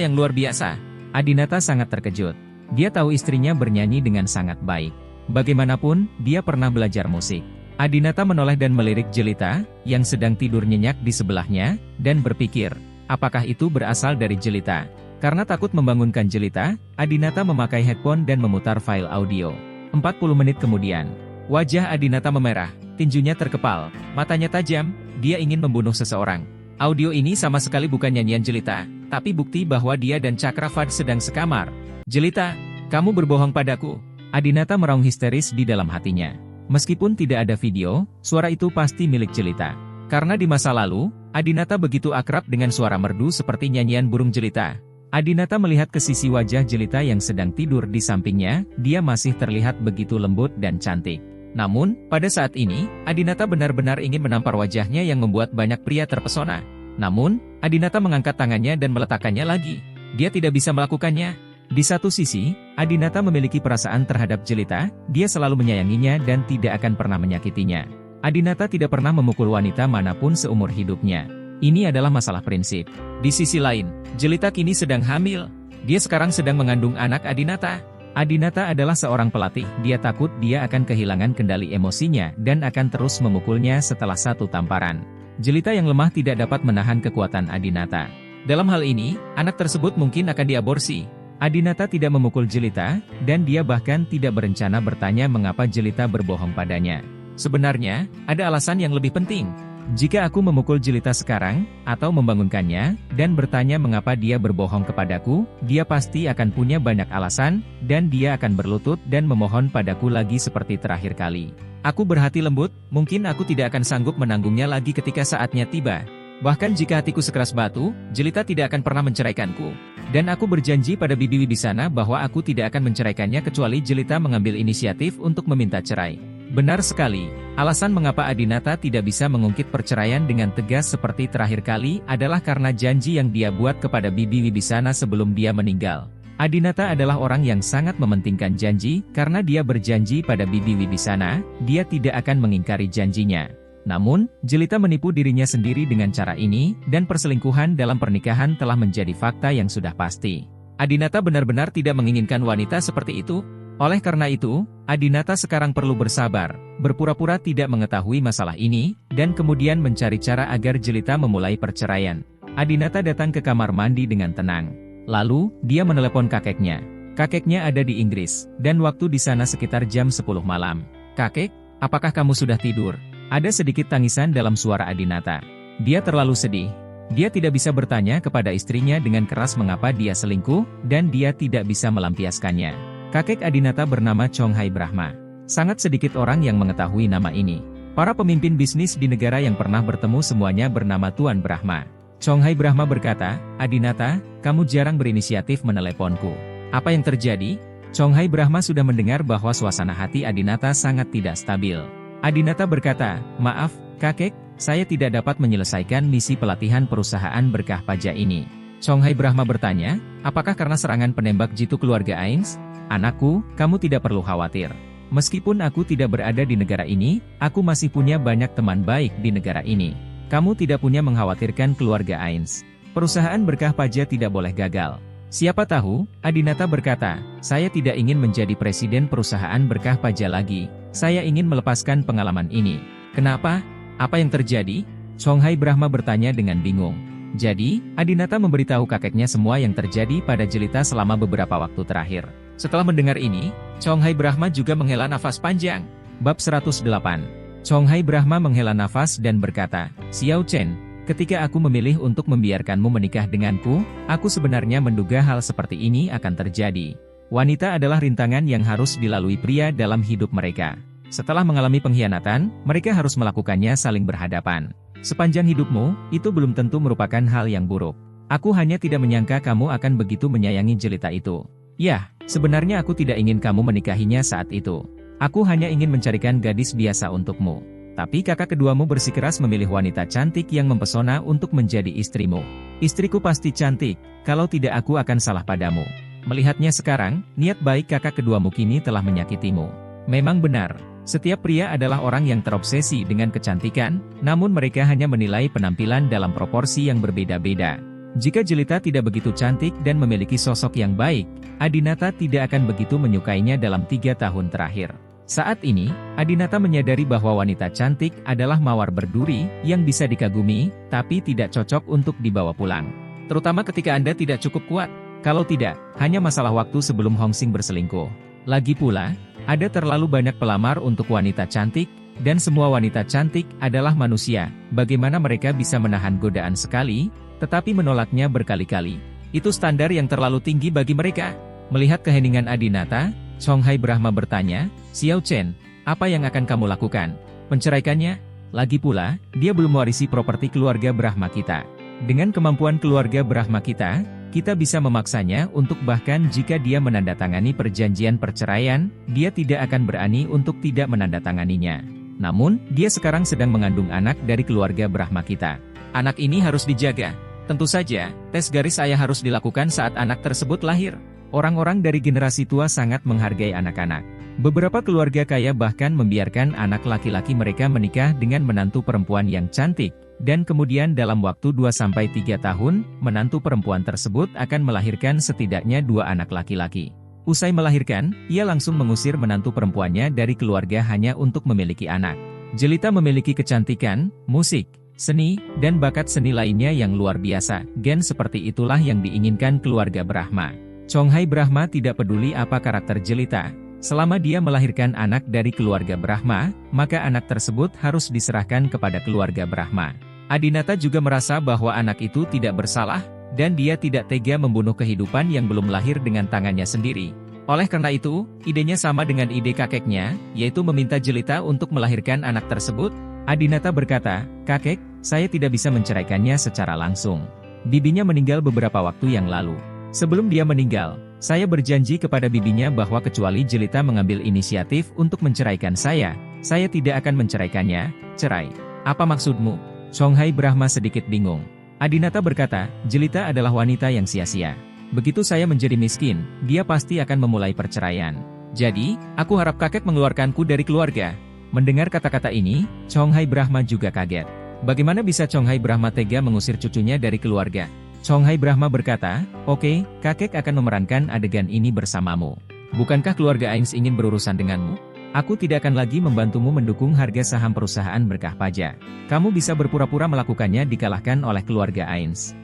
yang luar biasa. Adinata sangat terkejut. Dia tahu istrinya bernyanyi dengan sangat baik. Bagaimanapun, dia pernah belajar musik. Adinata menoleh dan melirik jelita, yang sedang tidur nyenyak di sebelahnya, dan berpikir, apakah itu berasal dari jelita? Karena takut membangunkan jelita, Adinata memakai headphone dan memutar file audio. 40 menit kemudian, wajah Adinata memerah, tinjunya terkepal, matanya tajam, dia ingin membunuh seseorang. Audio ini sama sekali bukan nyanyian jelita, tapi bukti bahwa dia dan Cakravad sedang sekamar. Jelita, kamu berbohong padaku. Adinata meraung histeris di dalam hatinya. Meskipun tidak ada video, suara itu pasti milik jelita. Karena di masa lalu, Adinata begitu akrab dengan suara merdu seperti nyanyian burung jelita. Adinata melihat ke sisi wajah jelita yang sedang tidur di sampingnya, dia masih terlihat begitu lembut dan cantik. Namun, pada saat ini, Adinata benar-benar ingin menampar wajahnya yang membuat banyak pria terpesona. Namun, Adinata mengangkat tangannya dan meletakkannya lagi. Dia tidak bisa melakukannya. Di satu sisi, Adinata memiliki perasaan terhadap jelita, dia selalu menyayanginya dan tidak akan pernah menyakitinya. Adinata tidak pernah memukul wanita manapun seumur hidupnya. Ini adalah masalah prinsip. Di sisi lain, jelita kini sedang hamil. Dia sekarang sedang mengandung anak Adinata. Adinata adalah seorang pelatih, dia takut dia akan kehilangan kendali emosinya dan akan terus memukulnya setelah satu tamparan. Jelita yang lemah tidak dapat menahan kekuatan Adinata. Dalam hal ini, anak tersebut mungkin akan diaborsi. Adinata tidak memukul Jelita, dan dia bahkan tidak berencana bertanya mengapa Jelita berbohong padanya. Sebenarnya, ada alasan yang lebih penting. Jika aku memukul Jelita sekarang, atau membangunkannya, dan bertanya mengapa dia berbohong kepadaku, dia pasti akan punya banyak alasan, dan dia akan berlutut dan memohon padaku lagi seperti terakhir kali. Aku berhati lembut, mungkin aku tidak akan sanggup menanggungnya lagi ketika saatnya tiba. Bahkan jika hatiku sekeras batu, Jelita tidak akan pernah menceraikanku. Dan aku berjanji pada Bibi Wibisana bahwa aku tidak akan menceraikannya kecuali Jelita mengambil inisiatif untuk meminta cerai. Benar sekali, alasan mengapa Adinata tidak bisa mengungkit perceraian dengan tegas seperti terakhir kali adalah karena janji yang dia buat kepada Bibi Wibisana sebelum dia meninggal. Adinata adalah orang yang sangat mementingkan janji, karena dia berjanji pada Bibi Wibisana, dia tidak akan mengingkari janjinya. Namun, Jelita menipu dirinya sendiri dengan cara ini, dan perselingkuhan dalam pernikahan telah menjadi fakta yang sudah pasti. Adinata benar-benar tidak menginginkan wanita seperti itu. Oleh karena itu, Adinata sekarang perlu bersabar, berpura-pura tidak mengetahui masalah ini, dan kemudian mencari cara agar Jelita memulai perceraian. Adinata datang ke kamar mandi dengan tenang. Lalu, dia menelepon kakeknya. Kakeknya ada di Inggris, dan waktu di sana sekitar jam 10 malam. "Kakek, apakah kamu sudah tidur?" Ada sedikit tangisan dalam suara Adinata. Dia terlalu sedih. Dia tidak bisa bertanya kepada istrinya dengan keras mengapa dia selingkuh, dan dia tidak bisa melampiaskannya. Kakek Adinata bernama Chonghai Brahma. Sangat sedikit orang yang mengetahui nama ini. Para pemimpin bisnis di negara yang pernah bertemu semuanya bernama Tuan Brahma. Chonghai Brahma berkata, "Adinata, kamu jarang berinisiatif meneleponku. Apa yang terjadi?" Chonghai Brahma sudah mendengar bahwa suasana hati Adinata sangat tidak stabil. Adinata berkata, "Maaf, kakek, saya tidak dapat menyelesaikan misi pelatihan perusahaan berkah pajak ini." Chonghai Brahma bertanya, "Apakah karena serangan penembak jitu keluarga Ains?" "Anakku, kamu tidak perlu khawatir. Meskipun aku tidak berada di negara ini, aku masih punya banyak teman baik di negara ini. Kamu tidak punya mengkhawatirkan keluarga Ains. Perusahaan berkah pajak tidak boleh gagal." "Siapa tahu," Adinata berkata, "saya tidak ingin menjadi presiden perusahaan berkah pajak lagi. Saya ingin melepaskan pengalaman ini." "Kenapa? Apa yang terjadi?" Chonghai Brahma bertanya dengan bingung. Jadi, Adinata memberitahu kakeknya semua yang terjadi pada Jelita selama beberapa waktu terakhir. Setelah mendengar ini, Chonghai Brahma juga menghela nafas panjang. Bab 108. Chonghai Brahma menghela nafas dan berkata, "Xiao Chen, ketika aku memilih untuk membiarkanmu menikah denganku, aku sebenarnya menduga hal seperti ini akan terjadi. Wanita adalah rintangan yang harus dilalui pria dalam hidup mereka. Setelah mengalami pengkhianatan, mereka harus melakukannya saling berhadapan. Sepanjang hidupmu, itu belum tentu merupakan hal yang buruk. Aku hanya tidak menyangka kamu akan begitu menyayangi Jelita itu. Ya, sebenarnya aku tidak ingin kamu menikahinya saat itu. Aku hanya ingin mencarikan gadis biasa untukmu. Tapi kakak keduamu bersikeras memilih wanita cantik yang mempesona untuk menjadi istrimu. Istriku pasti cantik, kalau tidak aku akan salah padamu. Melihatnya sekarang, niat baik kakak keduamu kini telah menyakitimu. Memang benar. Setiap pria adalah orang yang terobsesi dengan kecantikan, namun mereka hanya menilai penampilan dalam proporsi yang berbeda-beda. Jika Jelita tidak begitu cantik dan memiliki sosok yang baik, Adinata tidak akan begitu menyukainya dalam 3 tahun terakhir. Saat ini, Adinata menyadari bahwa wanita cantik adalah mawar berduri yang bisa dikagumi, tapi tidak cocok untuk dibawa pulang. Terutama ketika Anda tidak cukup kuat. Kalau tidak, hanya masalah waktu sebelum Hongsing berselingkuh. Lagi pula, ada terlalu banyak pelamar untuk wanita cantik, dan semua wanita cantik adalah manusia. Bagaimana mereka bisa menahan godaan sekali, tetapi menolaknya berkali-kali? Itu standar yang terlalu tinggi bagi mereka. Melihat keheningan Adinata, Chonghai Brahma bertanya, "Xiao Chen, apa yang akan kamu lakukan? Menceraikannya? Lagi pula, dia belum mewarisi properti keluarga Brahma kita. Dengan kemampuan keluarga Brahma kita bisa memaksanya untuk bahkan jika dia menandatangani perjanjian perceraian, dia tidak akan berani untuk tidak menandatanganinya. Namun, dia sekarang sedang mengandung anak dari keluarga Brahma kita. Anak ini harus dijaga. Tentu saja, tes garis ayah harus dilakukan saat anak tersebut lahir. Orang-orang dari generasi tua sangat menghargai anak-anak. Beberapa keluarga kaya bahkan membiarkan anak laki-laki mereka menikah dengan menantu perempuan yang cantik. Dan kemudian dalam waktu 2-3 tahun, menantu perempuan tersebut akan melahirkan setidaknya 2 anak laki-laki. Usai melahirkan, ia langsung mengusir menantu perempuannya dari keluarga hanya untuk memiliki anak. Jelita memiliki kecantikan, musik, seni, dan bakat seni lainnya yang luar biasa. Gen seperti itulah yang diinginkan keluarga Brahma. Chonghai Brahma tidak peduli apa karakter Jelita. Selama dia melahirkan anak dari keluarga Brahma, maka anak tersebut harus diserahkan kepada keluarga Brahma. Adinata juga merasa bahwa anak itu tidak bersalah, dan dia tidak tega membunuh kehidupan yang belum lahir dengan tangannya sendiri. Oleh karena itu, idenya sama dengan ide kakeknya, yaitu meminta Jelita untuk melahirkan anak tersebut. Adinata berkata, "Kakek, saya tidak bisa menceraikannya secara langsung. Bibinya meninggal beberapa waktu yang lalu. Sebelum dia meninggal, saya berjanji kepada bibinya bahwa kecuali Jelita mengambil inisiatif untuk menceraikan saya tidak akan menceraikannya." "Cerai? Apa maksudmu?" Chonghai Brahma sedikit bingung. Adinata berkata, "Jelita adalah wanita yang sia-sia. Begitu saya menjadi miskin, dia pasti akan memulai perceraian. Jadi, aku harap kakek mengeluarkanku dari keluarga." Mendengar kata-kata ini, Chonghai Brahma juga kaget. Bagaimana bisa Chonghai Brahma tega mengusir cucunya dari keluarga? Chonghai Brahma berkata, "Oke, kakek akan memerankan adegan ini bersamamu. Bukankah keluarga Ains ingin berurusan denganmu? Aku tidak akan lagi membantumu mendukung harga saham perusahaan Berkah Paja. Kamu bisa berpura-pura melakukannya dikalahkan oleh keluarga Ains."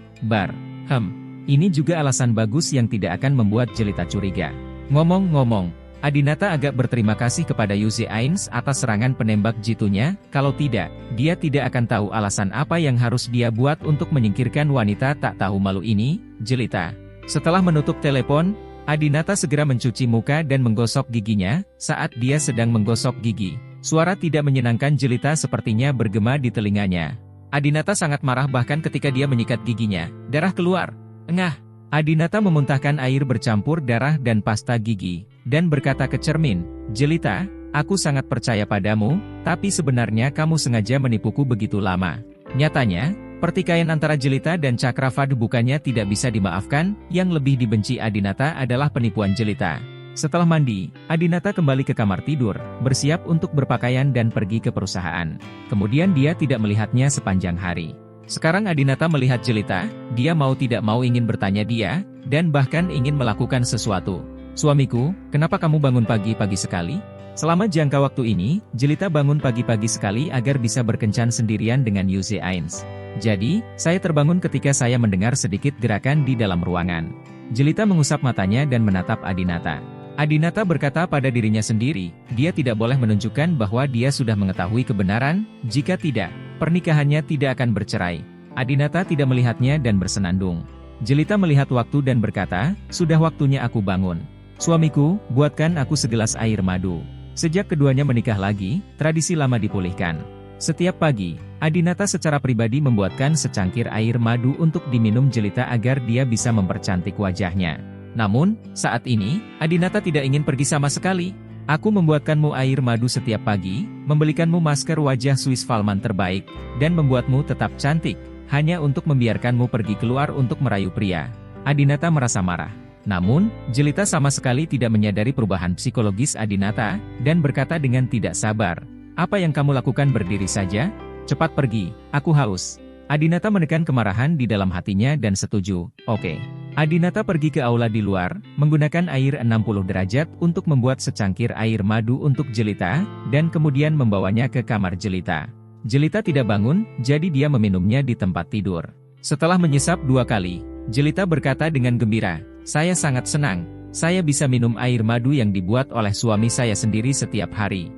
Ini juga alasan bagus yang tidak akan membuat Jelita curiga. Ngomong-ngomong, Adinata agak berterima kasih kepada Yuze Ains atas serangan penembak jitunya. Kalau tidak, dia tidak akan tahu alasan apa yang harus dia buat untuk menyingkirkan wanita tak tahu malu ini, Jelita. Setelah menutup telepon, Adinata segera mencuci muka dan menggosok giginya. Saat dia sedang menggosok gigi, suara tidak menyenangkan Jelita sepertinya bergema di telinganya. Adinata sangat marah bahkan ketika dia menyikat giginya. Darah keluar. Engah. Adinata memuntahkan air bercampur darah dan pasta gigi, dan berkata ke cermin, "Jelita, aku sangat percaya padamu, tapi sebenarnya kamu sengaja menipuku begitu lama." Nyatanya, pertikaian antara Jelita dan Cakravad bukannya tidak bisa dimaafkan, yang lebih dibenci Adinata adalah penipuan Jelita. Setelah mandi, Adinata kembali ke kamar tidur, bersiap untuk berpakaian dan pergi ke perusahaan. Kemudian dia tidak melihatnya sepanjang hari. Sekarang Adinata melihat Jelita, dia mau tidak mau ingin bertanya dia, dan bahkan ingin melakukan sesuatu. "Suamiku, kenapa kamu bangun pagi-pagi sekali?" Selama jangka waktu ini, Jelita bangun pagi-pagi sekali agar bisa berkencan sendirian dengan Yuze Ains. "Jadi, saya terbangun ketika saya mendengar sedikit gerakan di dalam ruangan." Jelita mengusap matanya dan menatap Adinata. Adinata berkata pada dirinya sendiri, dia tidak boleh menunjukkan bahwa dia sudah mengetahui kebenaran, jika tidak, pernikahannya tidak akan bercerai. Adinata tidak melihatnya dan bersenandung. Jelita melihat waktu dan berkata, "Sudah waktunya aku bangun. Suamiku, buatkan aku segelas air madu." Sejak keduanya menikah lagi, tradisi lama dipulihkan. Setiap pagi, Adinata secara pribadi membuatkan secangkir air madu untuk diminum Jelita agar dia bisa mempercantik wajahnya. Namun, saat ini, Adinata tidak ingin pergi sama sekali. "Aku membuatkanmu air madu setiap pagi, membelikanmu masker wajah Swiss Valman terbaik, dan membuatmu tetap cantik, hanya untuk membiarkanmu pergi keluar untuk merayu pria." Adinata merasa marah. Namun, Jelita sama sekali tidak menyadari perubahan psikologis Adinata, dan berkata dengan tidak sabar, "Apa yang kamu lakukan? Berdiri saja? Cepat pergi, aku haus." Adinata menekan kemarahan di dalam hatinya dan setuju, "Oke." Adinata pergi ke aula di luar, menggunakan air 60 derajat untuk membuat secangkir air madu untuk Jelita, dan kemudian membawanya ke kamar Jelita. Jelita tidak bangun, jadi dia meminumnya di tempat tidur. Setelah menyesap 2 kali, Jelita berkata dengan gembira, "Saya sangat senang, saya bisa minum air madu yang dibuat oleh suami saya sendiri setiap hari."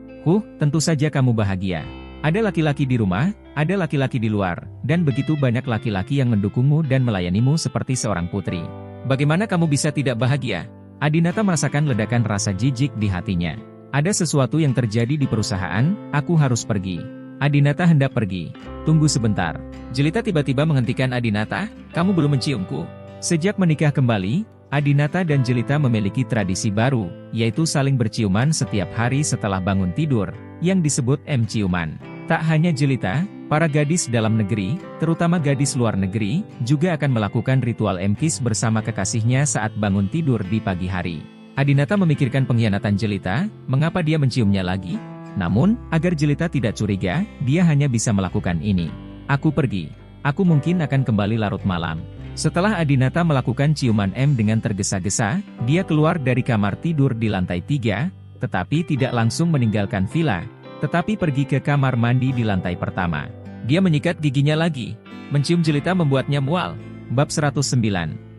Tentu saja kamu bahagia. Ada laki-laki di rumah, ada laki-laki di luar, dan begitu banyak laki-laki yang mendukungmu dan melayanimu seperti seorang putri. Bagaimana kamu bisa tidak bahagia? Adinata merasakan ledakan rasa jijik di hatinya. Ada sesuatu yang terjadi di perusahaan, aku harus pergi. Adinata hendak pergi. Tunggu sebentar. Jelita tiba-tiba menghentikan Adinata, "Kamu belum menciumku." Sejak menikah kembali, Adinata dan Jelita memiliki tradisi baru, yaitu saling berciuman setiap hari setelah bangun tidur, yang disebut M-ciuman. Tak hanya Jelita, para gadis dalam negeri, terutama gadis luar negeri, juga akan melakukan ritual M-kiss bersama kekasihnya saat bangun tidur di pagi hari. Adinata memikirkan pengkhianatan Jelita, mengapa dia menciumnya lagi? Namun, agar Jelita tidak curiga, dia hanya bisa melakukan ini. "Aku pergi. Aku mungkin akan kembali larut malam." Setelah Adinata melakukan ciuman M dengan tergesa-gesa, dia keluar dari kamar tidur di lantai 3, tetapi tidak langsung meninggalkan villa, tetapi pergi ke kamar mandi di lantai pertama. Dia menyikat giginya lagi. Mencium Jelita membuatnya mual. Bab 109.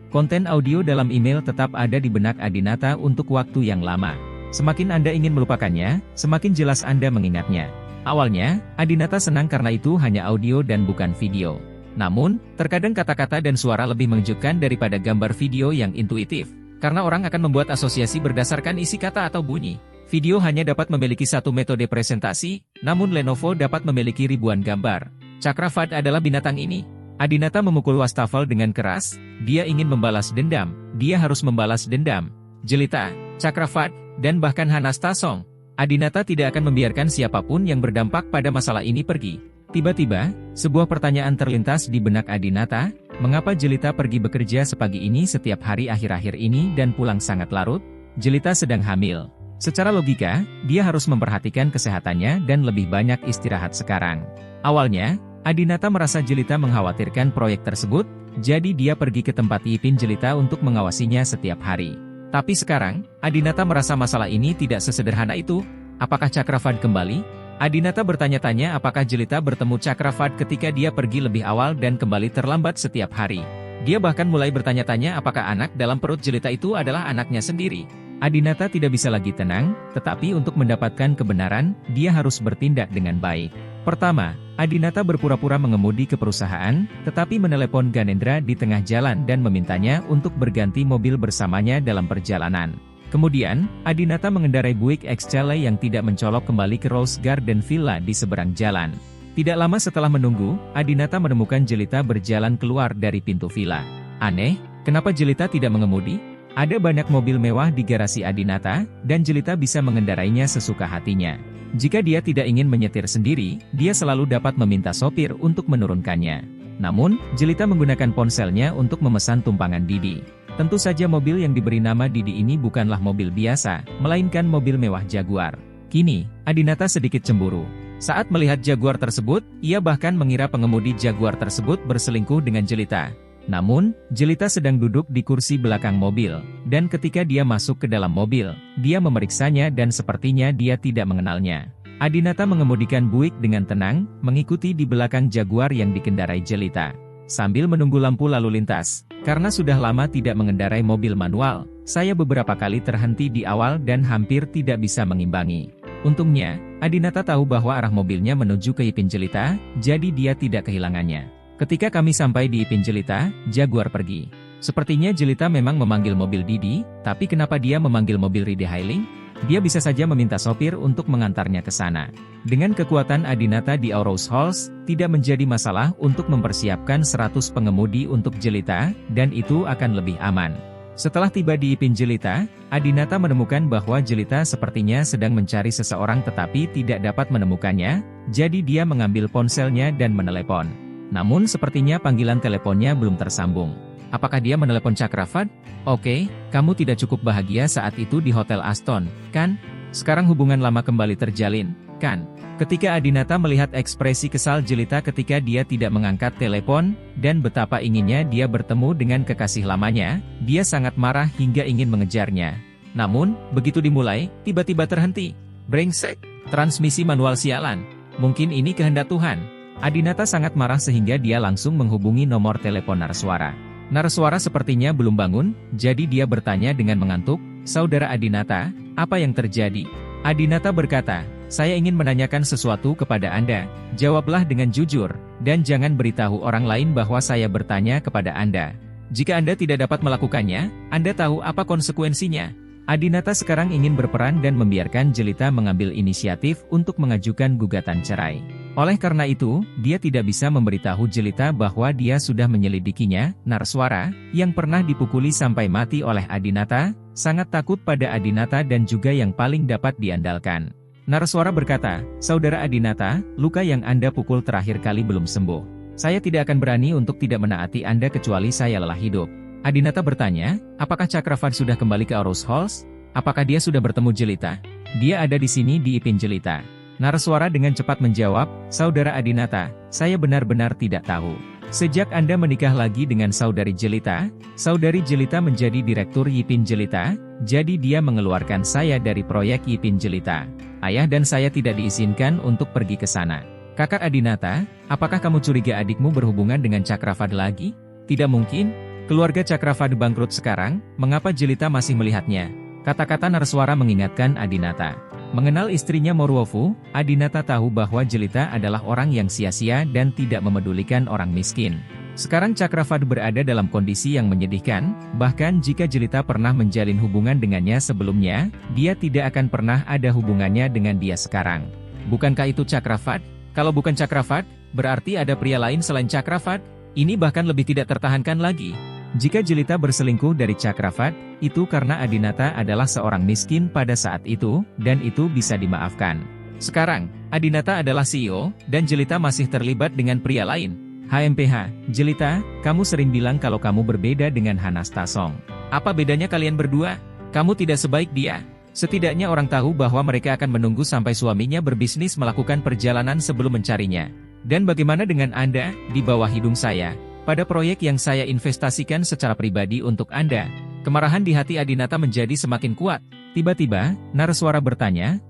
Konten audio dalam email tetap ada di benak Adinata untuk waktu yang lama. Semakin Anda ingin melupakannya, semakin jelas Anda mengingatnya. Awalnya, Adinata senang karena itu hanya audio dan bukan video. Namun, terkadang kata-kata dan suara lebih mengejutkan daripada gambar video yang intuitif. Karena orang akan membuat asosiasi berdasarkan isi kata atau bunyi. Video hanya dapat memiliki satu metode presentasi, namun Lenovo dapat memiliki ribuan gambar. Chakravat adalah binatang ini. Adinata memukul wastafel dengan keras. Dia ingin membalas dendam. Dia harus membalas dendam. Jelita, Chakravat, dan bahkan Hanastasong. Adinata tidak akan membiarkan siapapun yang berdampak pada masalah ini pergi. Tiba-tiba, sebuah pertanyaan terlintas di benak Adinata, mengapa Jelita pergi bekerja sepagi ini setiap hari akhir-akhir ini dan pulang sangat larut? Jelita sedang hamil. Secara logika, dia harus memperhatikan kesehatannya dan lebih banyak istirahat sekarang. Awalnya, Adinata merasa Jelita mengkhawatirkan proyek tersebut, jadi dia pergi ke tempat Yipin Jelita untuk mengawasinya setiap hari. Tapi sekarang, Adinata merasa masalah ini tidak sesederhana itu. Apakah Chakravat kembali? Adinata bertanya-tanya apakah Jelita bertemu Chakravat ketika dia pergi lebih awal dan kembali terlambat setiap hari. Dia bahkan mulai bertanya-tanya apakah anak dalam perut Jelita itu adalah anaknya sendiri. Adinata tidak bisa lagi tenang, tetapi untuk mendapatkan kebenaran, dia harus bertindak dengan baik. Pertama, Adinata berpura-pura mengemudi ke perusahaan, tetapi menelepon Ganendra di tengah jalan dan memintanya untuk berganti mobil bersamanya dalam perjalanan. Kemudian, Adinata mengendarai Buick Excel yang tidak mencolok kembali ke Rose Garden Villa di seberang jalan. Tidak lama setelah menunggu, Adinata menemukan Jelita berjalan keluar dari pintu villa. Aneh, kenapa Jelita tidak mengemudi? Ada banyak mobil mewah di garasi Adinata, dan Jelita bisa mengendarainya sesuka hatinya. Jika dia tidak ingin menyetir sendiri, dia selalu dapat meminta sopir untuk menurunkannya. Namun, Jelita menggunakan ponselnya untuk memesan tumpangan Didi. Tentu saja mobil yang diberi nama Didi ini bukanlah mobil biasa, melainkan mobil mewah Jaguar. Kini, Adinata sedikit cemburu. Saat melihat Jaguar tersebut, ia bahkan mengira pengemudi Jaguar tersebut berselingkuh dengan Jelita. Namun, Jelita sedang duduk di kursi belakang mobil, dan ketika dia masuk ke dalam mobil, dia memeriksanya dan sepertinya dia tidak mengenalnya. Adinata mengemudikan Buick dengan tenang, mengikuti di belakang Jaguar yang dikendarai Jelita. Sambil menunggu lampu lalu lintas, karena sudah lama tidak mengendarai mobil manual, saya beberapa kali terhenti di awal dan hampir tidak bisa mengimbangi. Untungnya, Adinata tahu bahwa arah mobilnya menuju ke Yipin Jelita, jadi dia tidak kehilangannya. Ketika kami sampai di Yipin Jelita, Jaguar pergi. Sepertinya Jelita memang memanggil mobil Didi, tapi kenapa dia memanggil mobil retailing? Dia bisa saja meminta sopir untuk mengantarnya ke sana. Dengan kekuatan Adinata di Aurous Halls, tidak menjadi masalah untuk mempersiapkan 100 pengemudi untuk Jelita, dan itu akan lebih aman. Setelah tiba di Yipin Jelita, Adinata menemukan bahwa Jelita sepertinya sedang mencari seseorang tetapi tidak dapat menemukannya, jadi dia mengambil ponselnya dan menelepon. Namun sepertinya panggilan teleponnya belum tersambung. Apakah dia menelepon Chakravat? Oke, kamu tidak cukup bahagia saat itu di Hotel Aston, kan? Sekarang hubungan lama kembali terjalin, kan? Ketika Adinata melihat ekspresi kesal Jelita ketika dia tidak mengangkat telepon, dan betapa inginnya dia bertemu dengan kekasih lamanya, dia sangat marah hingga ingin mengejarnya. Namun, begitu dimulai, tiba-tiba terhenti. Brengsek, transmisi manual sialan. Mungkin ini kehendak Tuhan. Adinata sangat marah sehingga dia langsung menghubungi nomor telepon naraswara. Naraswara sepertinya belum bangun, jadi dia bertanya dengan mengantuk, "Saudara Adinata, apa yang terjadi?" Adinata berkata, "Saya ingin menanyakan sesuatu kepada Anda, jawablah dengan jujur, dan jangan beritahu orang lain bahwa saya bertanya kepada Anda. Jika Anda tidak dapat melakukannya, Anda tahu apa konsekuensinya." Adinata sekarang ingin berperan dan membiarkan Jelita mengambil inisiatif untuk mengajukan gugatan cerai. Oleh karena itu, dia tidak bisa memberitahu Jelita bahwa dia sudah menyelidikinya. Naraswara, yang pernah dipukuli sampai mati oleh Adinata, sangat takut pada Adinata dan juga yang paling dapat diandalkan. Naraswara berkata, "Saudara Adinata, luka yang Anda pukul terakhir kali belum sembuh. Saya tidak akan berani untuk tidak menaati Anda kecuali saya lelah hidup." Adinata bertanya, "Apakah Chakravat sudah kembali ke Aurous Halls? Apakah dia sudah bertemu Jelita?" "Dia ada di sini di Yipin Jelita." Naraswara dengan cepat menjawab, "Saudara Adinata, saya benar-benar tidak tahu. Sejak Anda menikah lagi dengan saudari Jelita menjadi direktur Yipin Jelita, jadi dia mengeluarkan saya dari proyek Yipin Jelita. Ayah dan saya tidak diizinkan untuk pergi ke sana." Kakak Adinata, Apakah kamu curiga adikmu berhubungan dengan Cakravad lagi? Tidak mungkin. Keluarga Cakravad bangkrut sekarang, mengapa Jelita masih melihatnya? Kata-kata Narswara mengingatkan Adinata. Mengenal istrinya Morwofu, Adinata tahu bahwa Jelita adalah orang yang sia-sia dan tidak memedulikan orang miskin. Sekarang Cakravad berada dalam kondisi yang menyedihkan, bahkan jika Jelita pernah menjalin hubungan dengannya sebelumnya, dia tidak akan pernah ada hubungannya dengan dia sekarang. Bukankah itu Cakravad? Kalau bukan Cakravad, berarti ada pria lain selain Cakravad? Ini bahkan lebih tidak tertahankan lagi. Jika Jelita berselingkuh dari Cakravad, itu karena Adinata adalah seorang miskin pada saat itu, dan itu bisa dimaafkan. Sekarang, Adinata adalah CEO, dan Jelita masih terlibat dengan pria lain. HMPH, Jelita, kamu sering bilang kalau kamu berbeda dengan Hanas Tasong. Apa bedanya kalian berdua? Kamu tidak sebaik dia. Setidaknya orang tahu bahwa mereka akan menunggu sampai suaminya berbisnis melakukan perjalanan sebelum mencarinya. Dan bagaimana dengan Anda, di bawah hidung saya, pada proyek yang saya investasikan secara pribadi untuk Anda? Kemarahan di hati Adinata menjadi semakin kuat. Tiba-tiba, Narswara bertanya,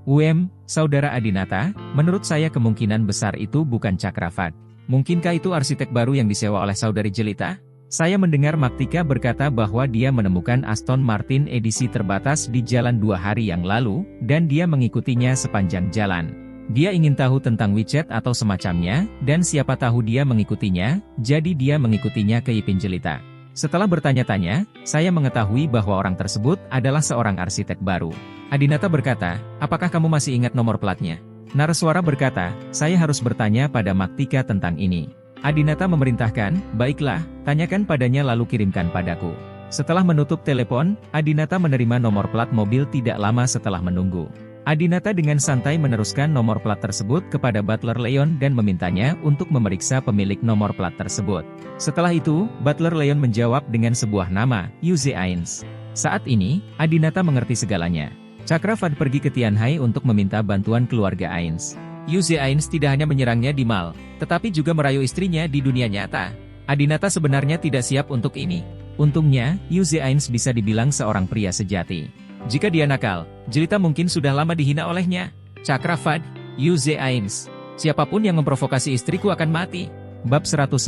saudara Adinata, menurut saya kemungkinan besar itu bukan Cakravad. Mungkinkah itu arsitek baru yang disewa oleh saudari Jelita? Saya mendengar Maktika berkata bahwa dia menemukan Aston Martin edisi terbatas di jalan 2 hari yang lalu, dan dia mengikutinya sepanjang jalan. Dia ingin tahu tentang WeChat atau semacamnya, dan siapa tahu dia mengikutinya, jadi dia mengikutinya ke Ipin Jelita. Setelah bertanya-tanya, saya mengetahui bahwa orang tersebut adalah seorang arsitek baru. Adinata berkata, apakah kamu masih ingat nomor platnya? Narswara berkata, saya harus bertanya pada Maktika tentang ini. Adinata memerintahkan, baiklah, tanyakan padanya lalu kirimkan padaku. Setelah menutup telepon, Adinata menerima nomor plat mobil tidak lama setelah menunggu. Adinata dengan santai meneruskan nomor plat tersebut kepada Butler Leon dan memintanya untuk memeriksa pemilik nomor plat tersebut. Setelah itu, Butler Leon menjawab dengan sebuah nama, Yuze Ains. Saat ini, Adinata mengerti segalanya. Cakravad pergi ke Tianhai untuk meminta bantuan keluarga Ains. Yuze Ains tidak hanya menyerangnya di Mal, tetapi juga merayu istrinya di dunia nyata. Adinata sebenarnya tidak siap untuk ini. Untungnya, Yuze Ains bisa dibilang seorang pria sejati. Jika dia nakal, Jelita mungkin sudah lama dihina olehnya. Cakravad, Yuze Ains. Siapapun yang memprovokasi istriku akan mati. Bab 110.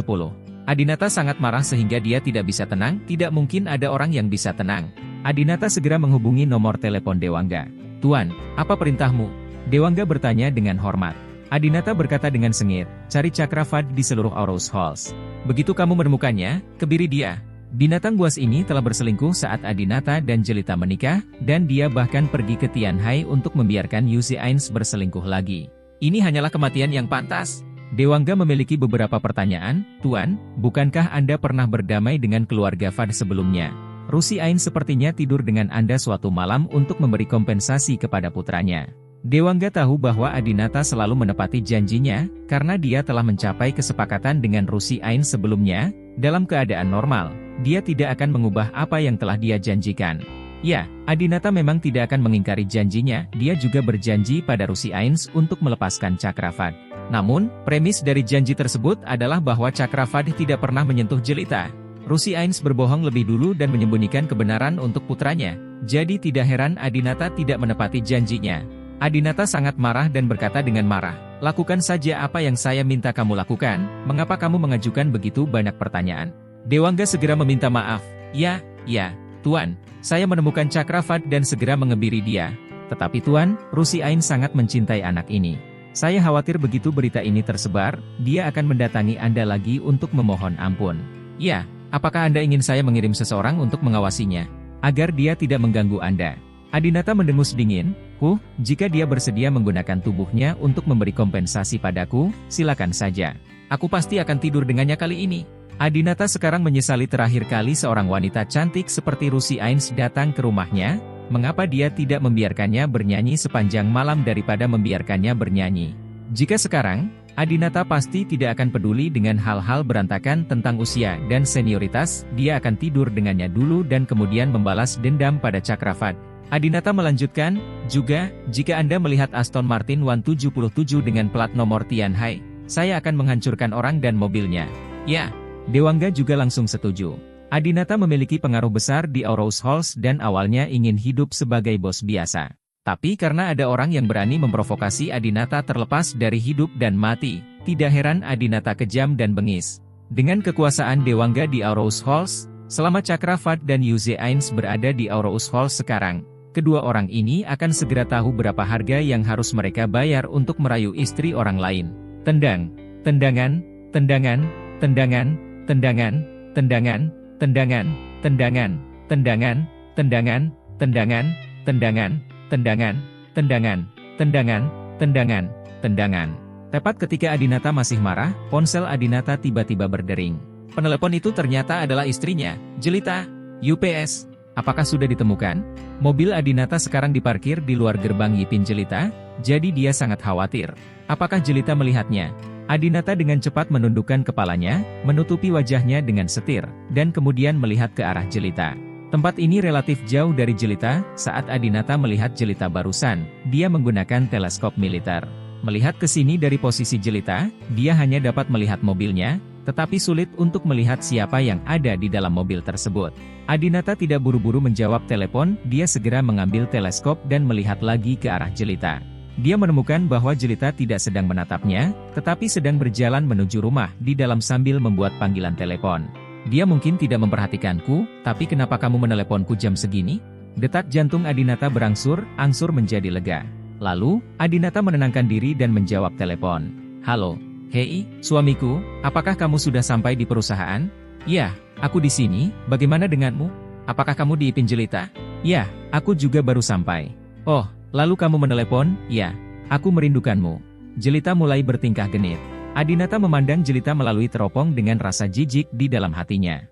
Adinata sangat marah sehingga dia tidak bisa tenang, tidak mungkin ada orang yang bisa tenang. Adinata segera menghubungi nomor telepon Dewangga. Tuan, apa perintahmu? Dewangga bertanya dengan hormat. Adinata berkata dengan sengit, cari Cakravad di seluruh Aurous Halls. Begitu kamu menemukannya, kebiri dia. Binatang buas ini telah berselingkuh saat Adinata dan Jelita menikah, dan dia bahkan pergi ke Tianhai untuk membiarkan Yuze Ains berselingkuh lagi. Ini hanyalah kematian yang pantas. Dewangga memiliki beberapa pertanyaan. Tuan, bukankah Anda pernah berdamai dengan keluarga Fad sebelumnya? Rusi Ain sepertinya tidur dengan Anda suatu malam untuk memberi kompensasi kepada putranya. Dewangga tahu bahwa Adinata selalu menepati janjinya, karena dia telah mencapai kesepakatan dengan Rusi Ain sebelumnya. Dalam keadaan normal, dia tidak akan mengubah apa yang telah dia janjikan. Ya, Adinata memang tidak akan mengingkari janjinya, dia juga berjanji pada Rusi Ains untuk melepaskan Cakravad. Namun, premis dari janji tersebut adalah bahwa Cakravad tidak pernah menyentuh Jelita. Rusi Ains berbohong lebih dulu dan menyembunyikan kebenaran untuk putranya, jadi tidak heran Adinata tidak menepati janjinya. Adinata sangat marah dan berkata dengan marah, lakukan saja apa yang saya minta kamu lakukan, mengapa kamu mengajukan begitu banyak pertanyaan? Dewangga segera meminta maaf, ya, Tuan, saya menemukan Cakravad dan segera mengebiri dia. Tetapi Tuan, Rusi Ain sangat mencintai anak ini. Saya khawatir begitu berita ini tersebar, dia akan mendatangi Anda lagi untuk memohon ampun. Ya. Apakah Anda ingin saya mengirim seseorang untuk mengawasinya, agar dia tidak mengganggu Anda? Adinata mendengus dingin, jika dia bersedia menggunakan tubuhnya untuk memberi kompensasi padaku, silakan saja. Aku pasti akan tidur dengannya kali ini. Adinata sekarang menyesali terakhir kali seorang wanita cantik seperti Rusi Ains datang ke rumahnya, mengapa dia tidak membiarkannya bernyanyi sepanjang malam daripada membiarkannya bernyanyi. Jika sekarang, Adinata pasti tidak akan peduli dengan hal-hal berantakan tentang usia dan senioritas, dia akan tidur dengannya dulu dan kemudian membalas dendam pada Cakravad. Adinata melanjutkan, juga, jika Anda melihat Aston Martin 177 dengan plat nomor Tianhai, saya akan menghancurkan orang dan mobilnya. Ya, Dewangga juga langsung setuju. Adinata memiliki pengaruh besar di Aurous Halls dan awalnya ingin hidup sebagai bos biasa. Tapi karena ada orang yang berani memprovokasi Adinata terlepas dari hidup dan mati, Tidak heran Adinata kejam dan bengis. Dengan kekuasaan Dewangga di Aurous Halls, selama Chakravat dan Yuze Ains berada di Aurous Halls sekarang, kedua orang ini akan segera tahu berapa harga yang harus mereka bayar untuk merayu istri orang lain. Tendang, tendangan, tendangan, tendangan, tendangan, tendangan, tendangan, tendangan, tendangan, tendangan, tendangan, tendangan, tendangan, tendangan, tendangan, tendangan, tendangan. Tepat ketika Adinata masih marah, ponsel Adinata tiba-tiba berdering. Penelepon itu ternyata adalah istrinya, Jelita. UPS, apakah sudah ditemukan? Mobil Adinata sekarang diparkir di luar gerbang Yipin Jelita, jadi dia sangat khawatir. Apakah Jelita melihatnya? Adinata dengan cepat menundukkan kepalanya, menutupi wajahnya dengan setir, dan kemudian melihat ke arah Jelita. Tempat ini relatif jauh dari Jelita. Saat Adinata melihat Jelita barusan, dia menggunakan teleskop militer. Melihat ke sini dari posisi Jelita, dia hanya dapat melihat mobilnya, tetapi sulit untuk melihat siapa yang ada di dalam mobil tersebut. Adinata tidak buru-buru menjawab telepon, dia segera mengambil teleskop dan melihat lagi ke arah Jelita. Dia menemukan bahwa Jelita tidak sedang menatapnya, tetapi sedang berjalan menuju rumah di dalam sambil membuat panggilan telepon. Dia mungkin tidak memperhatikanku, tapi kenapa kamu meneleponku jam segini? Detak jantung Adinata berangsur-angsur menjadi lega. Lalu, Adinata menenangkan diri dan menjawab telepon. Halo, hei, suamiku, apakah kamu sudah sampai di perusahaan? Ya, aku di sini, bagaimana denganmu? Apakah kamu di Yipin Jelita? Ya, aku juga baru sampai. Oh, lalu kamu menelepon? Ya, aku merindukanmu. Jelita mulai bertingkah genit. Adinata memandang Jelita melalui teropong dengan rasa jijik di dalam hatinya.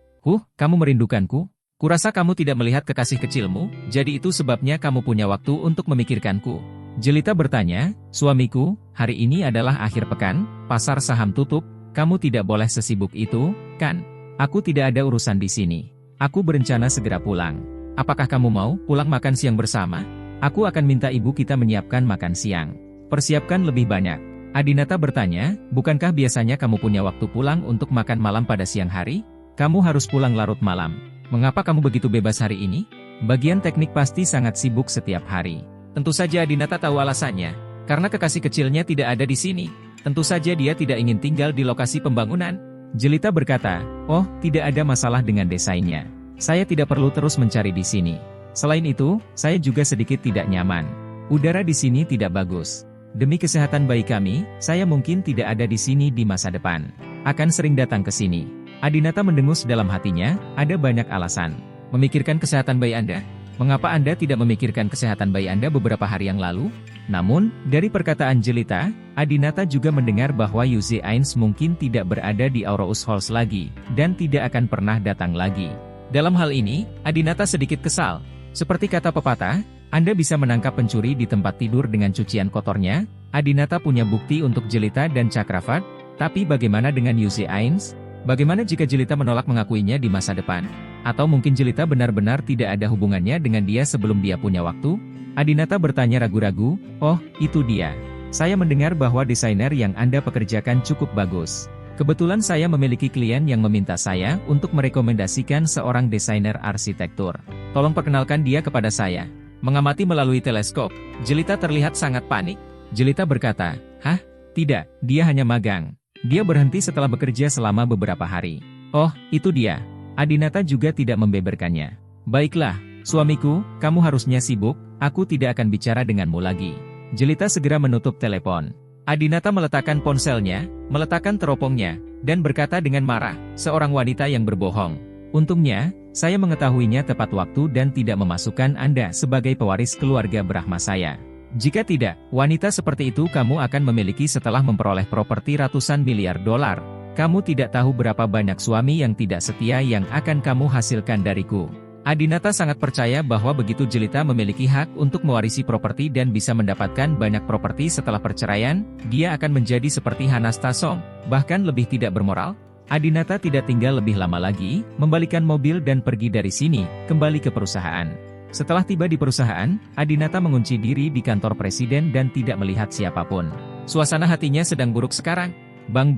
Kamu merindukanku? Kurasa kamu tidak melihat kekasih kecilmu, jadi itu sebabnya kamu punya waktu untuk memikirkanku. Jelita bertanya, suamiku, hari ini adalah akhir pekan, pasar saham tutup, kamu tidak boleh sesibuk itu, kan? Aku tidak ada urusan di sini. Aku berencana segera pulang. Apakah kamu mau pulang makan siang bersama? Aku akan minta ibu kita menyiapkan makan siang. Persiapkan lebih banyak. Adinata bertanya, bukankah biasanya kamu punya waktu pulang untuk makan malam pada siang hari? Kamu harus pulang larut malam. Mengapa kamu begitu bebas hari ini? Bagian teknik pasti sangat sibuk setiap hari. Tentu saja Adinata tahu alasannya. Karena kekasih kecilnya tidak ada di sini. Tentu saja dia tidak ingin tinggal di lokasi pembangunan. Jelita berkata, oh, tidak ada masalah dengan desainnya. Saya tidak perlu terus mencari di sini. Selain itu, saya juga sedikit tidak nyaman. Udara di sini tidak bagus. Demi kesehatan bayi kami, saya mungkin tidak ada di sini di masa depan. Akan sering datang ke sini. Adinata mendengus dalam hatinya, ada banyak alasan. Memikirkan kesehatan bayi Anda? Mengapa Anda tidak memikirkan kesehatan bayi Anda beberapa hari yang lalu? Namun, dari perkataan Jelita, Adinata juga mendengar bahwa Yuze Ains mungkin tidak berada di Aurous Halls lagi, dan tidak akan pernah datang lagi. Dalam hal ini, Adinata sedikit kesal. Seperti kata pepatah, Anda bisa menangkap pencuri di tempat tidur dengan cucian kotornya. Adinata punya bukti untuk Jelita dan Chakravat, tapi bagaimana dengan Yuze Ains? Bagaimana jika Jelita menolak mengakuinya di masa depan? Atau mungkin Jelita benar-benar tidak ada hubungannya dengan dia sebelum dia punya waktu? Adinata bertanya ragu-ragu, oh, itu dia. Saya mendengar bahwa desainer yang Anda pekerjakan cukup bagus. Kebetulan saya memiliki klien yang meminta saya untuk merekomendasikan seorang desainer arsitektur. Tolong perkenalkan dia kepada saya. Mengamati melalui teleskop, Jelita terlihat sangat panik. Jelita berkata, hah? Tidak, dia hanya magang. Dia berhenti setelah bekerja selama beberapa hari. Oh, itu dia. Adinata juga tidak membeberkannya. Baiklah, suamiku, kamu harusnya sibuk, aku tidak akan bicara denganmu lagi. Jelita segera menutup telepon. Adinata meletakkan ponselnya, meletakkan teropongnya, dan berkata dengan marah, seorang wanita yang berbohong. Untungnya, saya mengetahuinya tepat waktu dan tidak memasukkan Anda sebagai pewaris keluarga Brahma saya. Jika tidak, wanita seperti itu kamu akan memiliki setelah memperoleh properti ratusan miliar dolar. Kamu tidak tahu berapa banyak suami yang tidak setia yang akan kamu hasilkan dariku. Adinata sangat percaya bahwa begitu Jelita memiliki hak untuk mewarisi properti dan bisa mendapatkan banyak properti setelah perceraian, dia akan menjadi seperti Hanasta Song, bahkan lebih tidak bermoral. Adinata tidak tinggal lebih lama lagi, membalikan mobil dan pergi dari sini, kembali ke perusahaan. Setelah tiba di perusahaan, Adinata mengunci diri di kantor presiden dan tidak melihat siapapun. Suasana hatinya sedang buruk sekarang. Bang,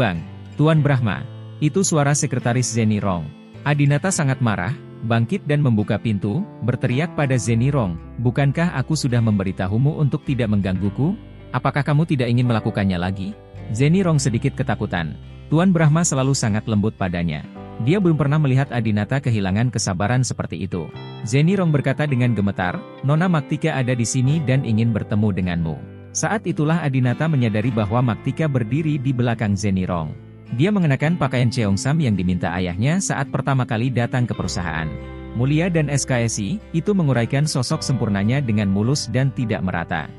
Tuan Brahma. Itu suara sekretaris Zenirong. Adinata sangat marah, bangkit dan membuka pintu, berteriak pada Zenirong, bukankah aku sudah memberitahumu untuk tidak menggangguku? Apakah kamu tidak ingin melakukannya lagi? Zenirong sedikit ketakutan. Tuan Brahma selalu sangat lembut padanya. Dia belum pernah melihat Adinata kehilangan kesabaran seperti itu. Zenirong berkata dengan gemetar, Nona Maktika ada di sini dan ingin bertemu denganmu. Saat itulah Adinata menyadari bahwa Maktika berdiri di belakang Zenirong. Dia mengenakan pakaian Cheongsam yang diminta ayahnya saat pertama kali datang ke perusahaan. Mulia dan SKSI, itu menguraikan sosok sempurnanya dengan mulus dan tidak merata.